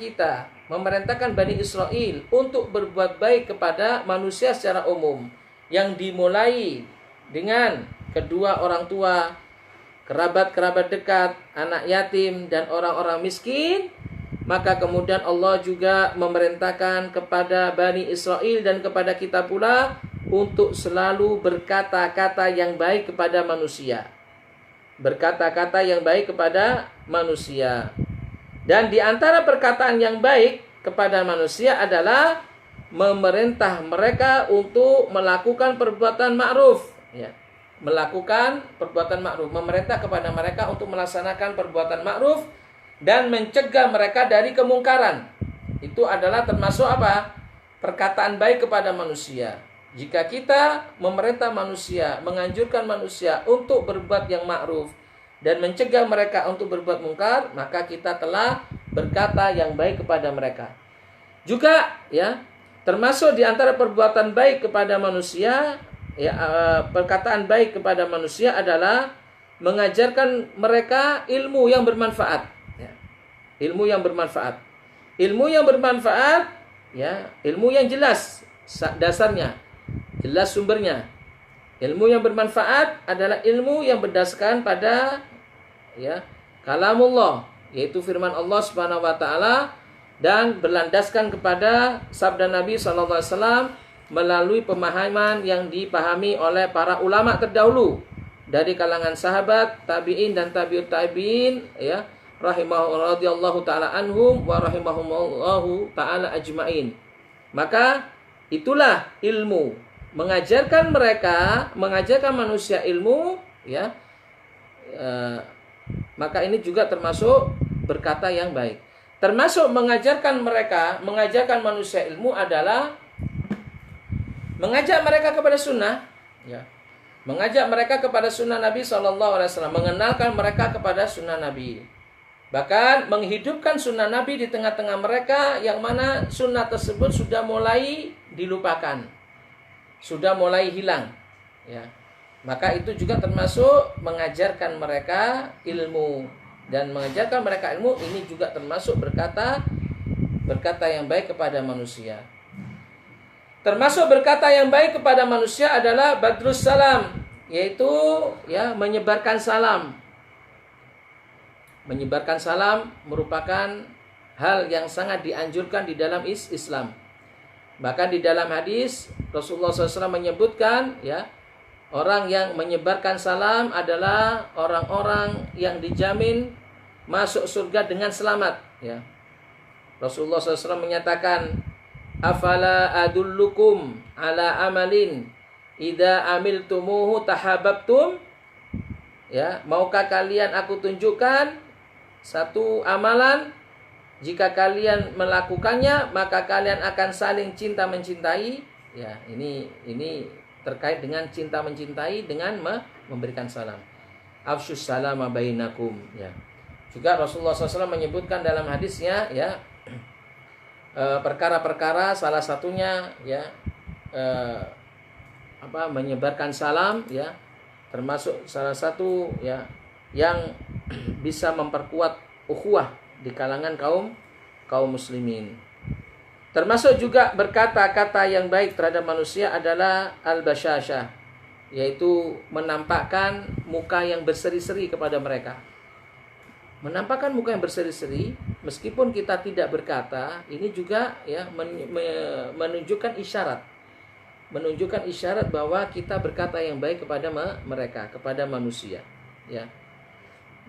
Bani Israel untuk berbuat baik kepada manusia secara umum, yang dimulai dengan kedua orang tua, kerabat-kerabat dekat, anak yatim, dan orang-orang miskin, maka kemudian Allah juga memerintahkan kepada Bani Israel dan kepada kita pula untuk selalu berkata-kata yang baik kepada manusia. Berkata-kata yang baik kepada manusia. Dan di antara perkataan yang baik kepada manusia adalah memerintah mereka untuk melakukan perbuatan ma'ruf, ya. Melakukan perbuatan ma'ruf, memerintah kepada mereka untuk melaksanakan perbuatan ma'ruf dan mencegah mereka dari kemungkaran. Itu adalah termasuk apa? Perkataan baik kepada manusia. Jika kita memerintah manusia, menganjurkan manusia untuk berbuat yang ma'ruf dan mencegah mereka untuk berbuat mungkar, maka kita telah berkata yang baik kepada mereka. Juga ya, termasuk di antara perbuatan baik kepada manusia, ya, perkataan baik kepada manusia adalah mengajarkan mereka ilmu yang bermanfaat, ya. Ilmu yang bermanfaat. Ilmu yang bermanfaat, ya, ilmu yang jelas dasarnya, jelas sumbernya. Ilmu yang bermanfaat adalah ilmu yang berdasarkan pada, ya, kalamullah, yaitu firman Allah Subhanahu wa taala, dan berlandaskan kepada sabda Nabi SAW melalui pemahaman yang dipahami oleh para ulama terdahulu dari kalangan sahabat, tabi'in dan tabi'ut tabi'in, ya, radhiyallahu taala anhum wa rahimahumullahu taala ajmain. Maka itulah ilmu, mengajarkan manusia ilmu, ya. Maka ini juga termasuk berkata yang baik. Termasuk mengajarkan manusia ilmu adalah mengajak mereka kepada sunnah, ya. Mengajak mereka kepada sunnah Nabi SAW, mengenalkan mereka kepada sunnah Nabi. Bahkan menghidupkan sunnah Nabi di tengah-tengah mereka, yang mana sunnah tersebut sudah mulai dilupakan, sudah mulai hilang, ya. Maka itu juga termasuk mengajarkan mereka ilmu. Dan mengajarkan mereka ilmu ini juga termasuk berkata yang baik kepada manusia. Termasuk berkata yang baik kepada manusia adalah badrus salam, yaitu, ya, menyebarkan salam. Menyebarkan salam merupakan hal yang sangat dianjurkan di dalam Islam. Bahkan di dalam hadis Rasulullah SAW menyebutkan, ya, orang yang menyebarkan salam adalah orang-orang yang dijamin masuk surga dengan selamat, ya. Rasulullah SAW menyatakan, afala adullukum ala amalin idza amiltumuhu tahabbtum, ya, maukah kalian aku tunjukkan satu amalan, jika kalian melakukannya maka kalian akan saling cinta mencintai, ya. Ini terkait dengan cinta mencintai dengan memberikan salam. Afshus salama bainakum, ya. Juga Rasulullah SAW menyebutkan dalam hadisnya, ya, perkara-perkara, salah satunya, ya, menyebarkan salam, ya, termasuk salah satu, ya, yang bisa memperkuat ukhuwah di kalangan kaum muslimin. Termasuk juga berkata-kata yang baik terhadap manusia adalah al-basyasyah, yaitu menampakkan muka yang berseri-seri kepada mereka. Menampakkan muka yang berseri-seri meskipun kita tidak berkata, ini juga, ya, menunjukkan isyarat bahwa kita berkata yang baik kepada mereka, kepada manusia, ya,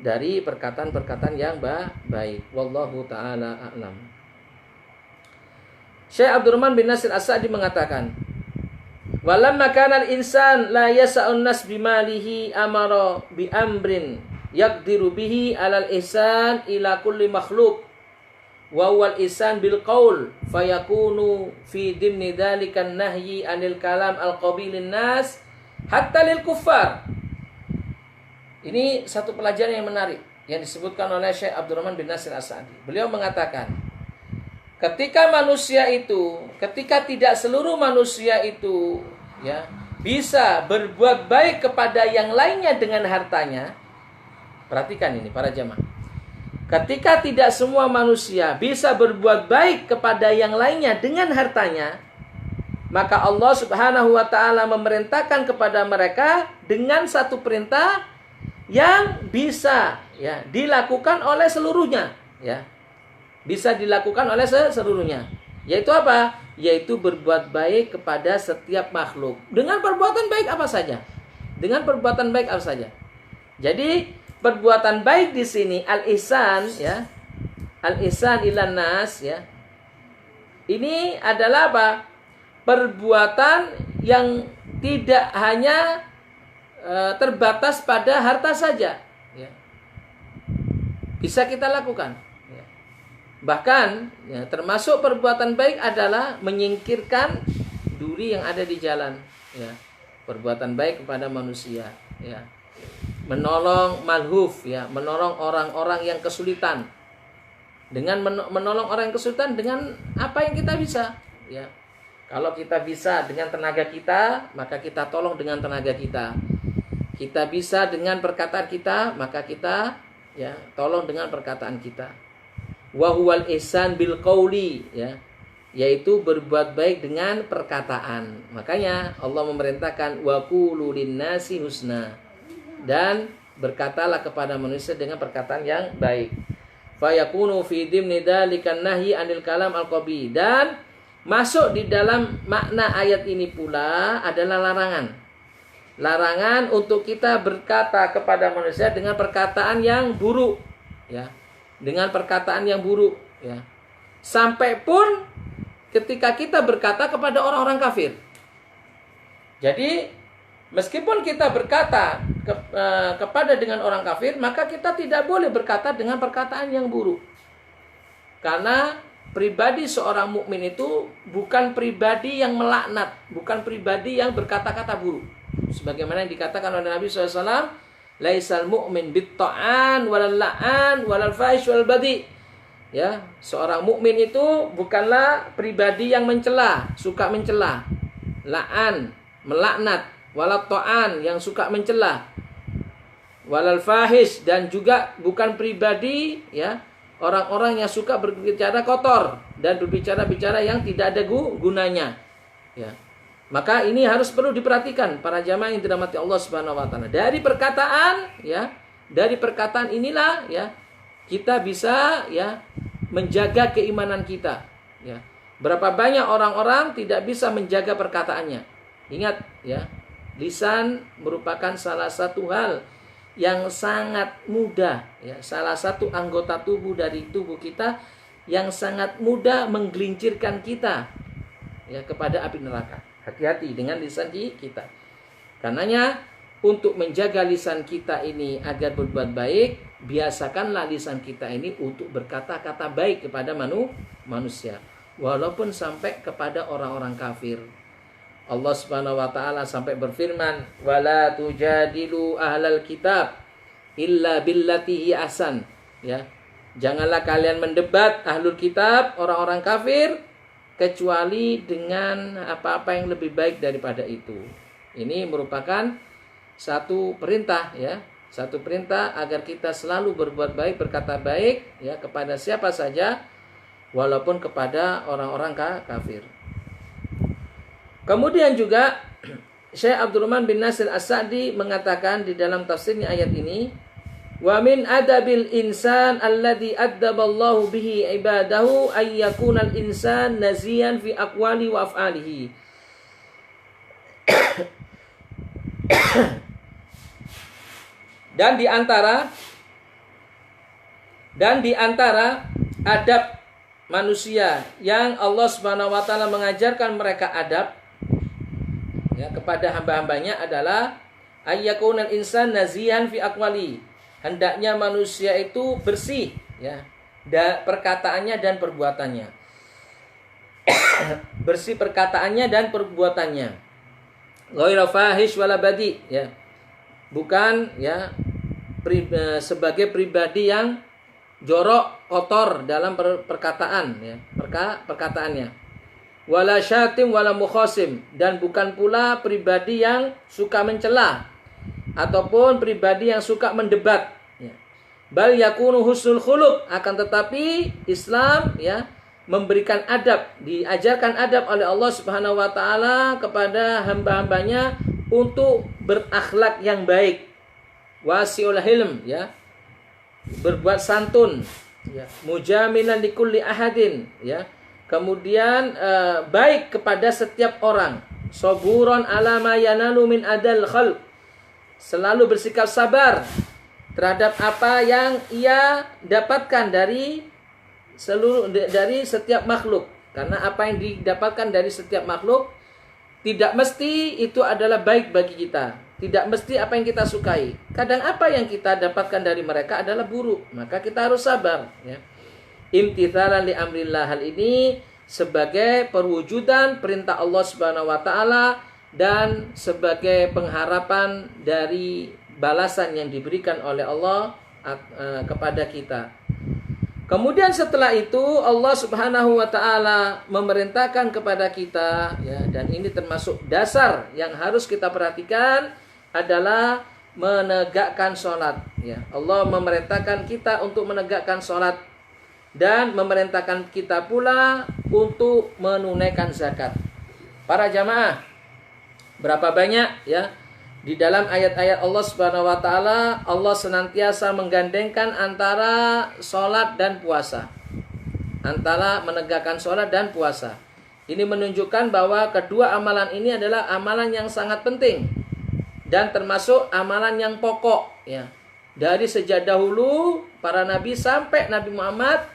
dari perkataan-perkataan yang baik. Wallahu taala a'lam. Syekh Abdurrahman bin Nasir As-Sa'di mengatakan, walamma kana al-insan la yasa'un nas bimalihi amara bi amrin yaqdiru bihi 'alal ihsan ila kulli makhluq wa huwa al-ihsan bil qaul fayakunu fi dimni dzalika an-nahyi 'anil kalam al-qabilin nas hatta lil kuffar. Ini satu pelajaran yang menarik yang disebutkan oleh Syekh Abdurrahman bin Nasir As-Sa'di. Beliau mengatakan, ketika tidak seluruh manusia itu, ya, bisa berbuat baik kepada yang lainnya dengan hartanya. Perhatikan ini para jamaah. Ketika tidak semua manusia bisa berbuat baik kepada yang lainnya dengan hartanya, maka Allah Subhanahu wa taala memerintahkan kepada mereka dengan satu perintah yang bisa ya dilakukan oleh seluruhnya, ya. Bisa dilakukan oleh seluruhnya. Yaitu apa? Yaitu berbuat baik kepada setiap makhluk. Dengan perbuatan baik apa saja? Dengan perbuatan baik apa saja? Jadi perbuatan baik di sini al-ihsan ya. Al-ihsan ilan nas ya. Ini adalah apa? Perbuatan yang tidak hanya terbatas pada harta saja ya. Bisa kita lakukan ya. Bahkan ya, termasuk perbuatan baik adalah menyingkirkan duri yang ada di jalan ya. Perbuatan baik kepada manusia ya. Menolong malhuf ya, menolong orang-orang yang kesulitan. Dengan menolong orang yang kesulitan dengan apa yang kita bisa ya. Kalau kita bisa dengan tenaga kita, maka kita tolong dengan tenaga kita. Kita bisa dengan perkataan kita, maka kita ya tolong dengan perkataan kita. Wa huwal ihsan bil qauli ya, yaitu berbuat baik dengan perkataan. Makanya Allah memerintahkan wa qulu linnasi husna, dan berkatalah kepada manusia dengan perkataan yang baik. Fa yakunu fi dimni dzalikan nahyi anil kalam al-qabi, dan masuk di dalam makna ayat ini pula adalah larangan. Larangan untuk kita berkata kepada manusia dengan perkataan yang buruk ya. Dengan perkataan yang buruk ya. Sampai pun ketika kita berkata kepada orang-orang kafir. Jadi meskipun kita berkata kepada dengan orang kafir, maka kita tidak boleh berkata dengan perkataan yang buruk. Karena pribadi seorang mukmin itu bukan pribadi yang melaknat, bukan pribadi yang berkata-kata buruk. Sebagaimana yang dikatakan oleh Nabi SAW, laisal mu'min bit-ta'an walal la'an walal fahish wal badi. Ya, seorang mukmin itu bukanlah pribadi yang mencela, suka mencela, la'an, melaknat, walal ta'an yang suka mencela, walal fahish, dan juga bukan pribadi ya orang-orang yang suka berbicara kotor dan berbicara-bicara yang tidak ada gunanya ya. Maka ini harus perlu diperhatikan para jamaah yang dirahmati Allah Subhanahu wa taala. Dari perkataan ya, dari perkataan inilah ya kita bisa ya menjaga keimanan kita ya. Berapa banyak orang-orang tidak bisa menjaga perkataannya. Ingat ya, lisan merupakan salah satu hal yang sangat mudah ya, salah satu anggota tubuh dari tubuh kita yang sangat mudah menggelincirkan kita ya kepada api neraka. Hati-hati dengan lisan kita. Karenanya untuk menjaga lisan kita ini agar berbuat baik, biasakanlah lisan kita ini untuk berkata-kata baik kepada manusia, walaupun sampai kepada orang-orang kafir. Allah Subhanahu wa taala sampai berfirman, "Wala tujadilu ahlal kitab illa billati hi ahsan." Ya. Janganlah kalian mendebat ahlul kitab, orang-orang kafir, kecuali dengan apa-apa yang lebih baik daripada itu. Ini merupakan satu perintah ya, satu perintah agar kita selalu berbuat baik, berkata baik ya kepada siapa saja, walaupun kepada orang-orang kafir. Kemudian juga Syekh Abdurrahman bin Nasir As-Sa'di mengatakan di dalam tafsirnya ayat ini, wa min adabil insan alladhi addaballahu bihi ibadahu ay yakunal insan naziyan fi aqwali wa af'alihi. Dan di antara adab manusia yang Allah Subhanahu wa taala mengajarkan mereka adab ya kepada hamba-hambanya adalah ayyakunal insan nazihan fi aqwali. Hendaknya manusia itu bersih ya, perkataannya dan perbuatannya. Bersih perkataannya dan perbuatannya. Ghairu fahish wala badi ya. Bukan ya sebagai pribadi yang jorok, kotor dalam perkataan ya, perkataannya. wala syatim wala mukhasim, dan bukan pula pribadi yang suka mencela ataupun pribadi yang suka mendebat, ya. Bal yakunu husnul khuluq, akan tetapi Islam, ya, memberikan adab, diajarkan adab oleh Allah Subhanahu wa taala kepada hamba-hambanya untuk berakhlak yang baik. Wasiul hilm, ya, berbuat santun, ya, mujamilan likulli ahadin, ya, kemudian baik kepada setiap orang, saburon ala ma yanalu min adal khalq, selalu bersikap sabar terhadap apa yang ia dapatkan dari setiap makhluk, karena apa yang didapatkan dari setiap makhluk tidak mesti itu adalah baik bagi kita, tidak mesti apa yang kita sukai. Kadang apa yang kita dapatkan dari mereka adalah buruk, maka kita harus sabar, ya. Imtithalan li amrillah, hal ini sebagai perwujudan perintah Allah Subhanahu wa taala dan sebagai pengharapan dari balasan yang diberikan oleh Allah kepada kita. Kemudian setelah itu Allah Subhanahu wa taala memerintahkan kepada kita, ya, dan ini termasuk dasar yang harus kita perhatikan adalah menegakkan sholat, ya. Allah memerintahkan kita untuk menegakkan sholat dan memerintahkan kita pula untuk menunaikan zakat. Para jamaah, berapa banyak, ya, di dalam ayat-ayat Allah Subhanahu wa taala Allah senantiasa menggandengkan antara sholat dan puasa, antara menegakkan sholat dan puasa. Ini menunjukkan bahwa kedua amalan ini adalah amalan yang sangat penting dan termasuk amalan yang pokok, ya. Dari sejak dahulu para nabi sampai Nabi Muhammad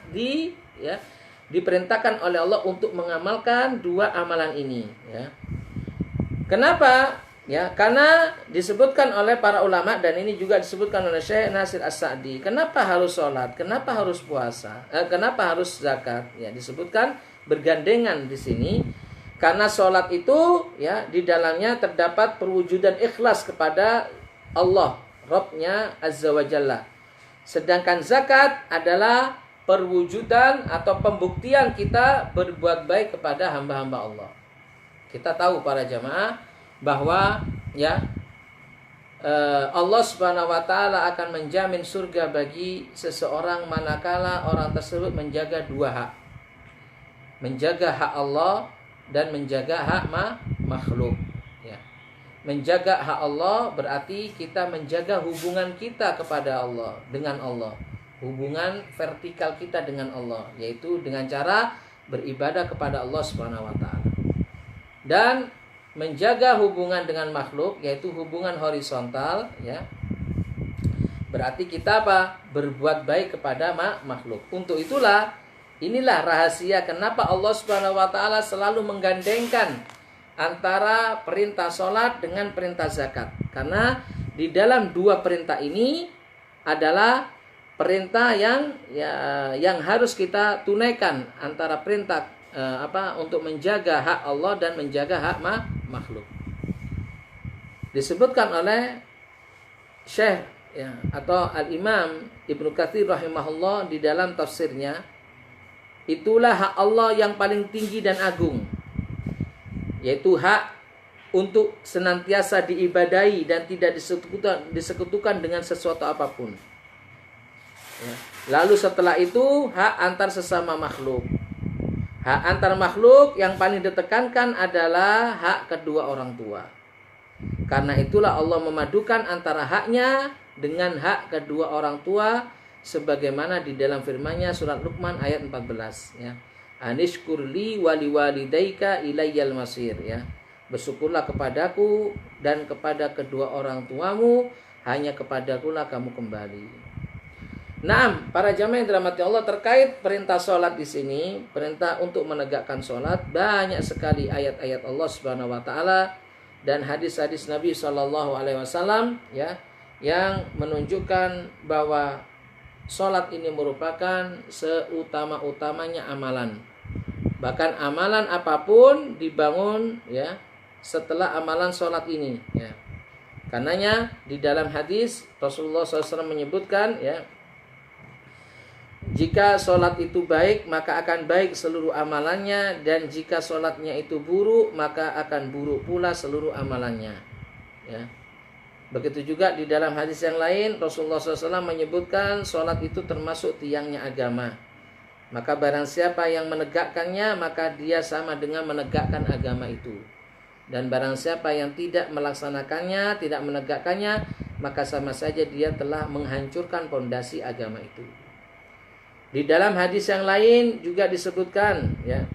diperintahkan oleh Allah untuk mengamalkan dua amalan ini, ya. Kenapa? Ya, karena disebutkan oleh para ulama dan ini juga disebutkan oleh Syekh Nasir As-Sa'di. Kenapa harus sholat? Kenapa harus puasa? Kenapa harus zakat? Ya, disebutkan bergandengan di sini karena sholat itu, ya, di dalamnya terdapat perwujudan ikhlas kepada Allah, Rabbnya Azza wa Jalla. Sedangkan zakat adalah perwujudan atau pembuktian kita berbuat baik kepada hamba-hamba Allah. Kita tahu para jamaah bahwa, ya, Allah Subhanahu wa taala akan menjamin surga bagi seseorang manakala orang tersebut menjaga dua hak. Menjaga hak Allah dan menjaga hak makhluk, ya. Menjaga hak Allah berarti kita menjaga hubungan kita kepada Allah, dengan Allah. Hubungan vertikal kita dengan Allah, yaitu dengan cara beribadah kepada Allah Subhanahu wa taala. Dan menjaga hubungan dengan makhluk, yaitu hubungan horizontal, ya. Berarti kita apa? Berbuat baik kepada makhluk. Untuk itulah, inilah rahasia kenapa Allah Subhanahu wa taala selalu menggandengkan antara perintah sholat dengan perintah zakat. Karena di dalam dua perintah ini adalah perintah yang harus kita tunaikan, antara perintah untuk menjaga hak Allah dan menjaga hak makhluk. Disebutkan oleh Syekh, ya, atau Al-Imam Ibnu Katsir rahimahullah di dalam tafsirnya, itulah hak Allah yang paling tinggi dan agung, yaitu hak untuk senantiasa diibadahi dan tidak disekutukan dengan sesuatu apapun, ya. Lalu setelah itu hak antar sesama makhluk. Hak antar makhluk yang paling ditekankan adalah hak kedua orang tua. Karena itulah Allah memadukan antara haknya dengan hak kedua orang tua, sebagaimana di dalam firman-Nya surat Luqman ayat 14, ya. Anishkurli wali walidaika ilayyal masir, ya. Bersyukurlah kepadaku dan kepada kedua orang tuamu, hanya kepadakulah kamu kembali. Naam, para jamaah yang dirahmati Allah, terkait perintah sholat di sini, perintah untuk menegakkan sholat, banyak sekali ayat-ayat Allah Subhanahu wa taala dan hadis-hadis Nabi Shallallahu alaihi wasallam, ya, yang menunjukkan bahwa sholat ini merupakan seutama-utamanya amalan. Bahkan amalan apapun dibangun, ya, setelah amalan sholat ini, ya. Karenanya di dalam hadis Rasulullah SAW menyebutkan, ya, jika sholat itu baik, maka akan baik seluruh amalannya, dan jika sholatnya itu buruk, maka akan buruk pula seluruh amalannya. Ya. Begitu juga di dalam hadis yang lain, Rasulullah SAW menyebutkan sholat itu termasuk tiangnya agama. Maka barang siapa yang menegakkannya, maka dia sama dengan menegakkan agama itu. Dan barang siapa yang tidak melaksanakannya, tidak menegakkannya, maka sama saja dia telah menghancurkan pondasi agama itu. Di dalam hadis yang lain juga disebutkan, ya,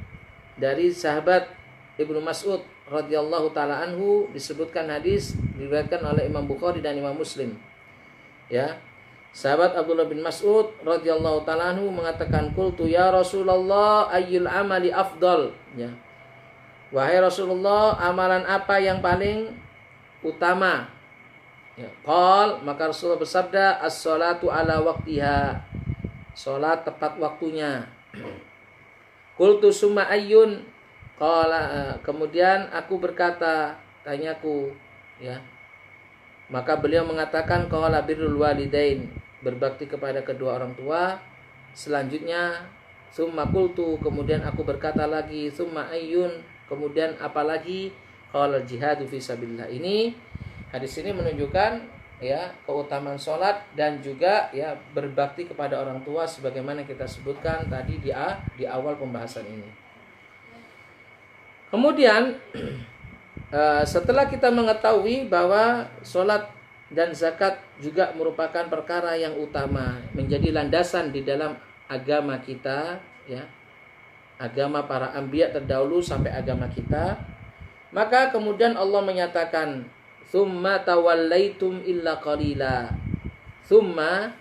dari sahabat Ibnu Mas'ud radhiyallahu taala anhu, disebutkan hadis diriwayatkan oleh Imam Bukhari dan Imam Muslim. Ya. Sahabat Abdullah bin Mas'ud radhiyallahu taala anhu mengatakan, "Qultu ya Rasulullah, ayyul amali afdal?" Ya. Wahai Rasulullah, amalan apa yang paling utama? Ya. Qal, maka Rasulullah bersabda, "As-shalatu ala waqtiha." Salat tepat waktunya. Qultu summa ayyun? Qala, kemudian aku berkata, tanyaku, ya. Maka beliau mengatakan, qala birrul walidain, berbakti kepada kedua orang tua. Selanjutnya, summa qultu, kemudian aku berkata lagi, summa ayyun, kemudian apalagi? Qala jihadu fi sabilillah. Ini hadis ini menunjukkan, ya, keutamaan sholat dan juga, ya, berbakti kepada orang tua sebagaimana kita sebutkan tadi di awal pembahasan ini. Kemudian setelah kita mengetahui bahwa sholat dan zakat juga merupakan perkara yang utama, menjadi landasan di dalam agama kita, ya, agama para anbiya terdahulu sampai agama kita, maka kemudian Allah menyatakan, "Tsumma tawallaitum illa qalila." Tsumma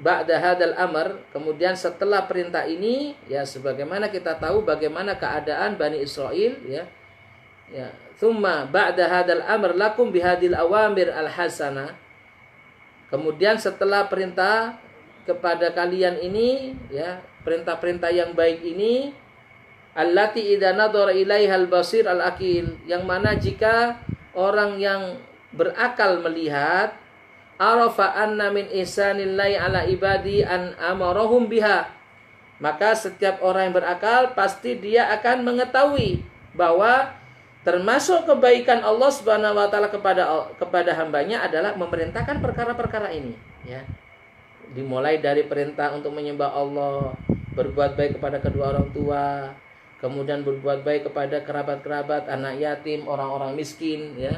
ba'da hadzal amr, kemudian setelah perintah ini, ya, sebagaimana kita tahu bagaimana keadaan Bani Israel, ya. Ya, tsumma ba'da hadzal amr lakum bihadil awamir al-hasanah. Kemudian setelah perintah kepada kalian ini, ya, perintah-perintah yang baik ini, allati idza nadhara ilaihal basir al-aqil, yang mana jika orang yang berakal melihat, arafa anna min ihsanillahi ala ibadi an amarahum biha, maka setiap orang yang berakal pasti dia akan mengetahui bahwa termasuk kebaikan Allah Subhanahu wa taala kepada hambanya adalah memerintahkan perkara-perkara ini, ya. Dimulai dari perintah untuk menyembah Allah, berbuat baik kepada kedua orang tua, kemudian berbuat baik kepada kerabat-kerabat, anak yatim, orang-orang miskin, ya,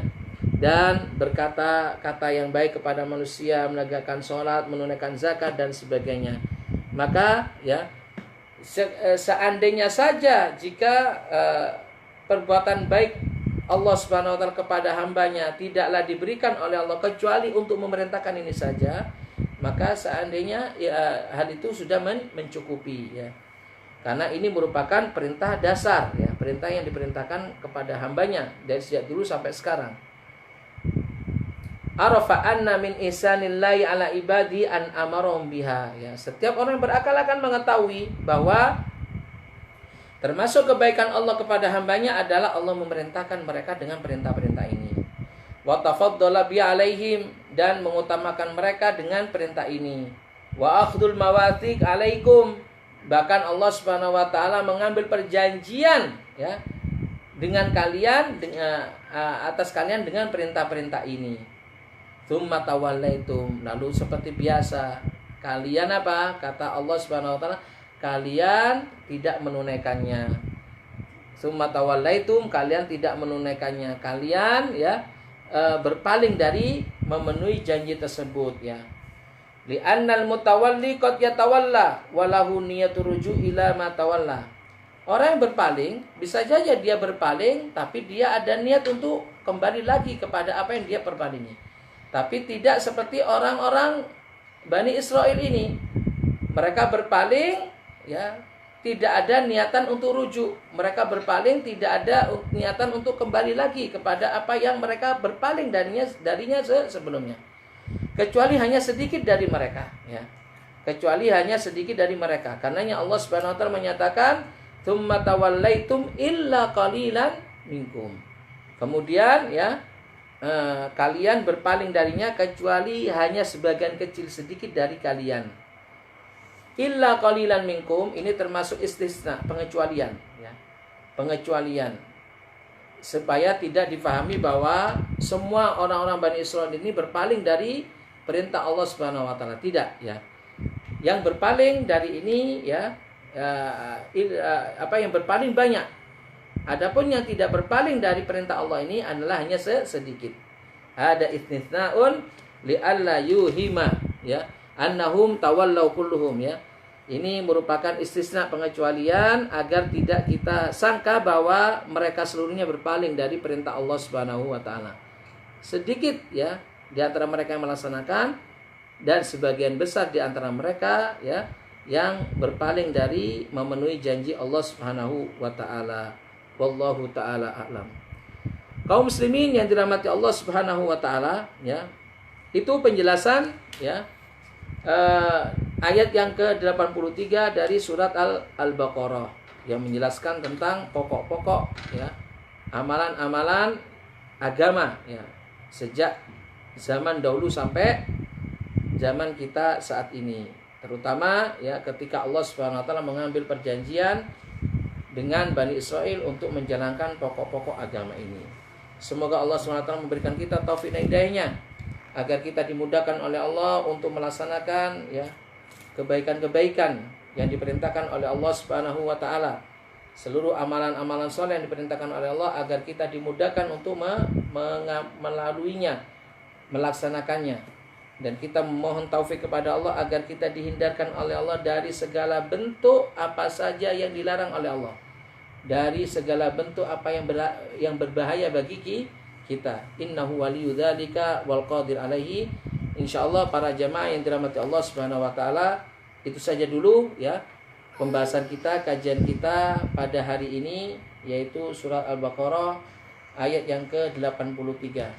dan berkata-kata yang baik kepada manusia, menegakkan sholat, menunaikan zakat dan sebagainya. Maka, ya, seandainya saja jika perbuatan baik Allah Subhanahu wa taala kepada hambanya tidaklah diberikan oleh Allah kecuali untuk memerintahkan ini saja, maka seandainya, ya, hal itu sudah mencukupi, ya. Karena ini merupakan perintah dasar, ya, perintah yang diperintahkan kepada hambanya dari sejak dulu sampai sekarang. Arafa anna min ihsanillahi ala ibadi an amarahum biha, ya. Setiap orang yang berakal akan mengetahui bahwa termasuk kebaikan Allah kepada hambanya adalah Allah memerintahkan mereka dengan perintah-perintah ini. Wa tafaddala bi alaihim, dan mengutamakan mereka dengan perintah ini. Wa akhdul mawathiq alaikum, bahkan Allah Subhanahu wa taala mengambil perjanjian, ya, dengan kalian, atas kalian dengan perintah-perintah ini. Tsumma tawallaitum, lalu seperti biasa kalian apa? Kata Allah Subhanahu wa taala, kalian tidak menunaikannya. Tsumma tawallaitum, kalian tidak menunaikannya. Kalian, ya, berpaling dari memenuhi janji tersebut, ya. Li'annal mutawalli qad yatawalla wa lahu niyatu ruju' ila ma tawalla. Orang yang berpaling bisa saja dia berpaling tapi dia ada niat untuk kembali lagi kepada apa yang dia berpalingi. Tapi tidak seperti orang-orang Bani Israel ini. Mereka berpaling, ya, tidak ada niatan untuk rujuk. Mereka berpaling tidak ada niatan untuk kembali lagi kepada apa yang mereka berpaling darinya sebelumnya. Kecuali hanya sedikit dari mereka, ya. Kecuali hanya sedikit dari mereka. Karenanya Allah Subhanahu wa taala menyatakan, "Tsumma tawallaitum illa qalilan minkum." Kemudian, ya, kalian berpaling darinya kecuali hanya sebagian kecil sedikit dari kalian. illa qalilan minkum, ini termasuk istisna, pengecualian ya. Pengecualian supaya tidak difahami bahwa semua orang-orang Bani Israil ini berpaling dari perintah Allah Subhanahu wa taala. Tidak ya. Yang berpaling dari ini ya, yang berpaling banyak. Adapun yang tidak berpaling dari perintah Allah ini adalah hanya sedikit. Ada istitsnaun li alla yuhima ya, annahum tawallau kulluhum ya. Ini merupakan istisna, pengecualian agar tidak kita sangka bahwa mereka seluruhnya berpaling dari perintah Allah Subhanahu wa taala. Sedikit ya di antara mereka yang melaksanakan, dan sebagian besar di antara mereka ya yang berpaling dari memenuhi janji Allah Subhanahu wa taala. Wallahu taala a'lam. Kaum muslimin yang dirahmati Allah Subhanahu wa taala ya. Itu penjelasan ya ayat yang ke-83 dari surat Al-Baqarah yang menjelaskan tentang pokok-pokok ya amalan-amalan agama ya sejak zaman dahulu sampai zaman kita saat ini, terutama ya ketika Allah Subhanahu wa taala mengambil perjanjian dengan Bani Israil untuk menjalankan pokok-pokok agama ini. Semoga Allah Subhanahu wa taala memberikan kita taufik dan hidayahnya agar kita dimudahkan oleh Allah untuk melaksanakan ya kebaikan-kebaikan yang diperintahkan oleh Allah Subhanahu wa taala. Seluruh amalan-amalan saleh yang diperintahkan oleh Allah agar kita dimudahkan untuk melaluinya, melaksanakannya. Dan kita memohon taufik kepada Allah agar kita dihindarkan oleh Allah dari segala bentuk apa saja yang dilarang oleh Allah. Dari segala bentuk apa yang berbahaya bagi kita. Innahu waliyyu dzalika wal qadir alaihi. Insyaallah para jamaah yang dirahmati Allah Subhanahu wa taala, itu saja dulu ya pembahasan kita, kajian kita pada hari ini, yaitu surat Al-Baqarah ayat yang ke-83.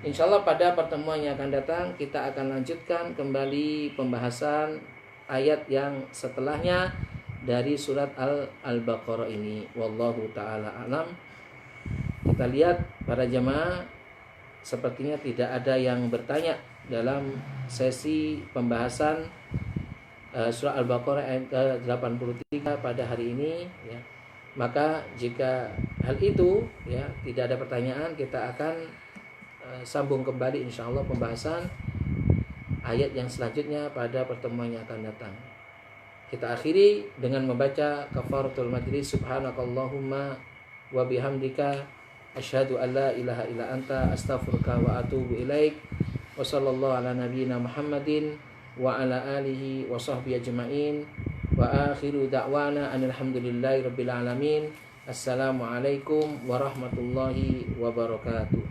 Insyaallah pada pertemuan yang akan datang kita akan lanjutkan kembali pembahasan ayat yang setelahnya dari surat Al-Baqarah ini. Wallahu taala alam. Kita lihat para jamaah, sepertinya tidak ada yang bertanya dalam sesi pembahasan surah Al-Baqarah ayat ke-83 pada hari ini ya. Maka jika hal itu ya tidak ada pertanyaan, kita akan sambung kembali insyaallah pembahasan ayat yang selanjutnya pada pertemuan yang akan datang. Kita akhiri dengan membaca kafaratul majlis. Subhanakallahumma wa bihamdika asyhadu an la ilaha illa anta astaghfiruka wa atubu ilaik. Wa sallallahu ala nabiyyina Muhammadin wa ala alihi wa sahbihi ajma'in. Wa akhiru da'wana alhamdulillahi rabbil alamin. Assalamualaikum warahmatullahi wabarakatuh.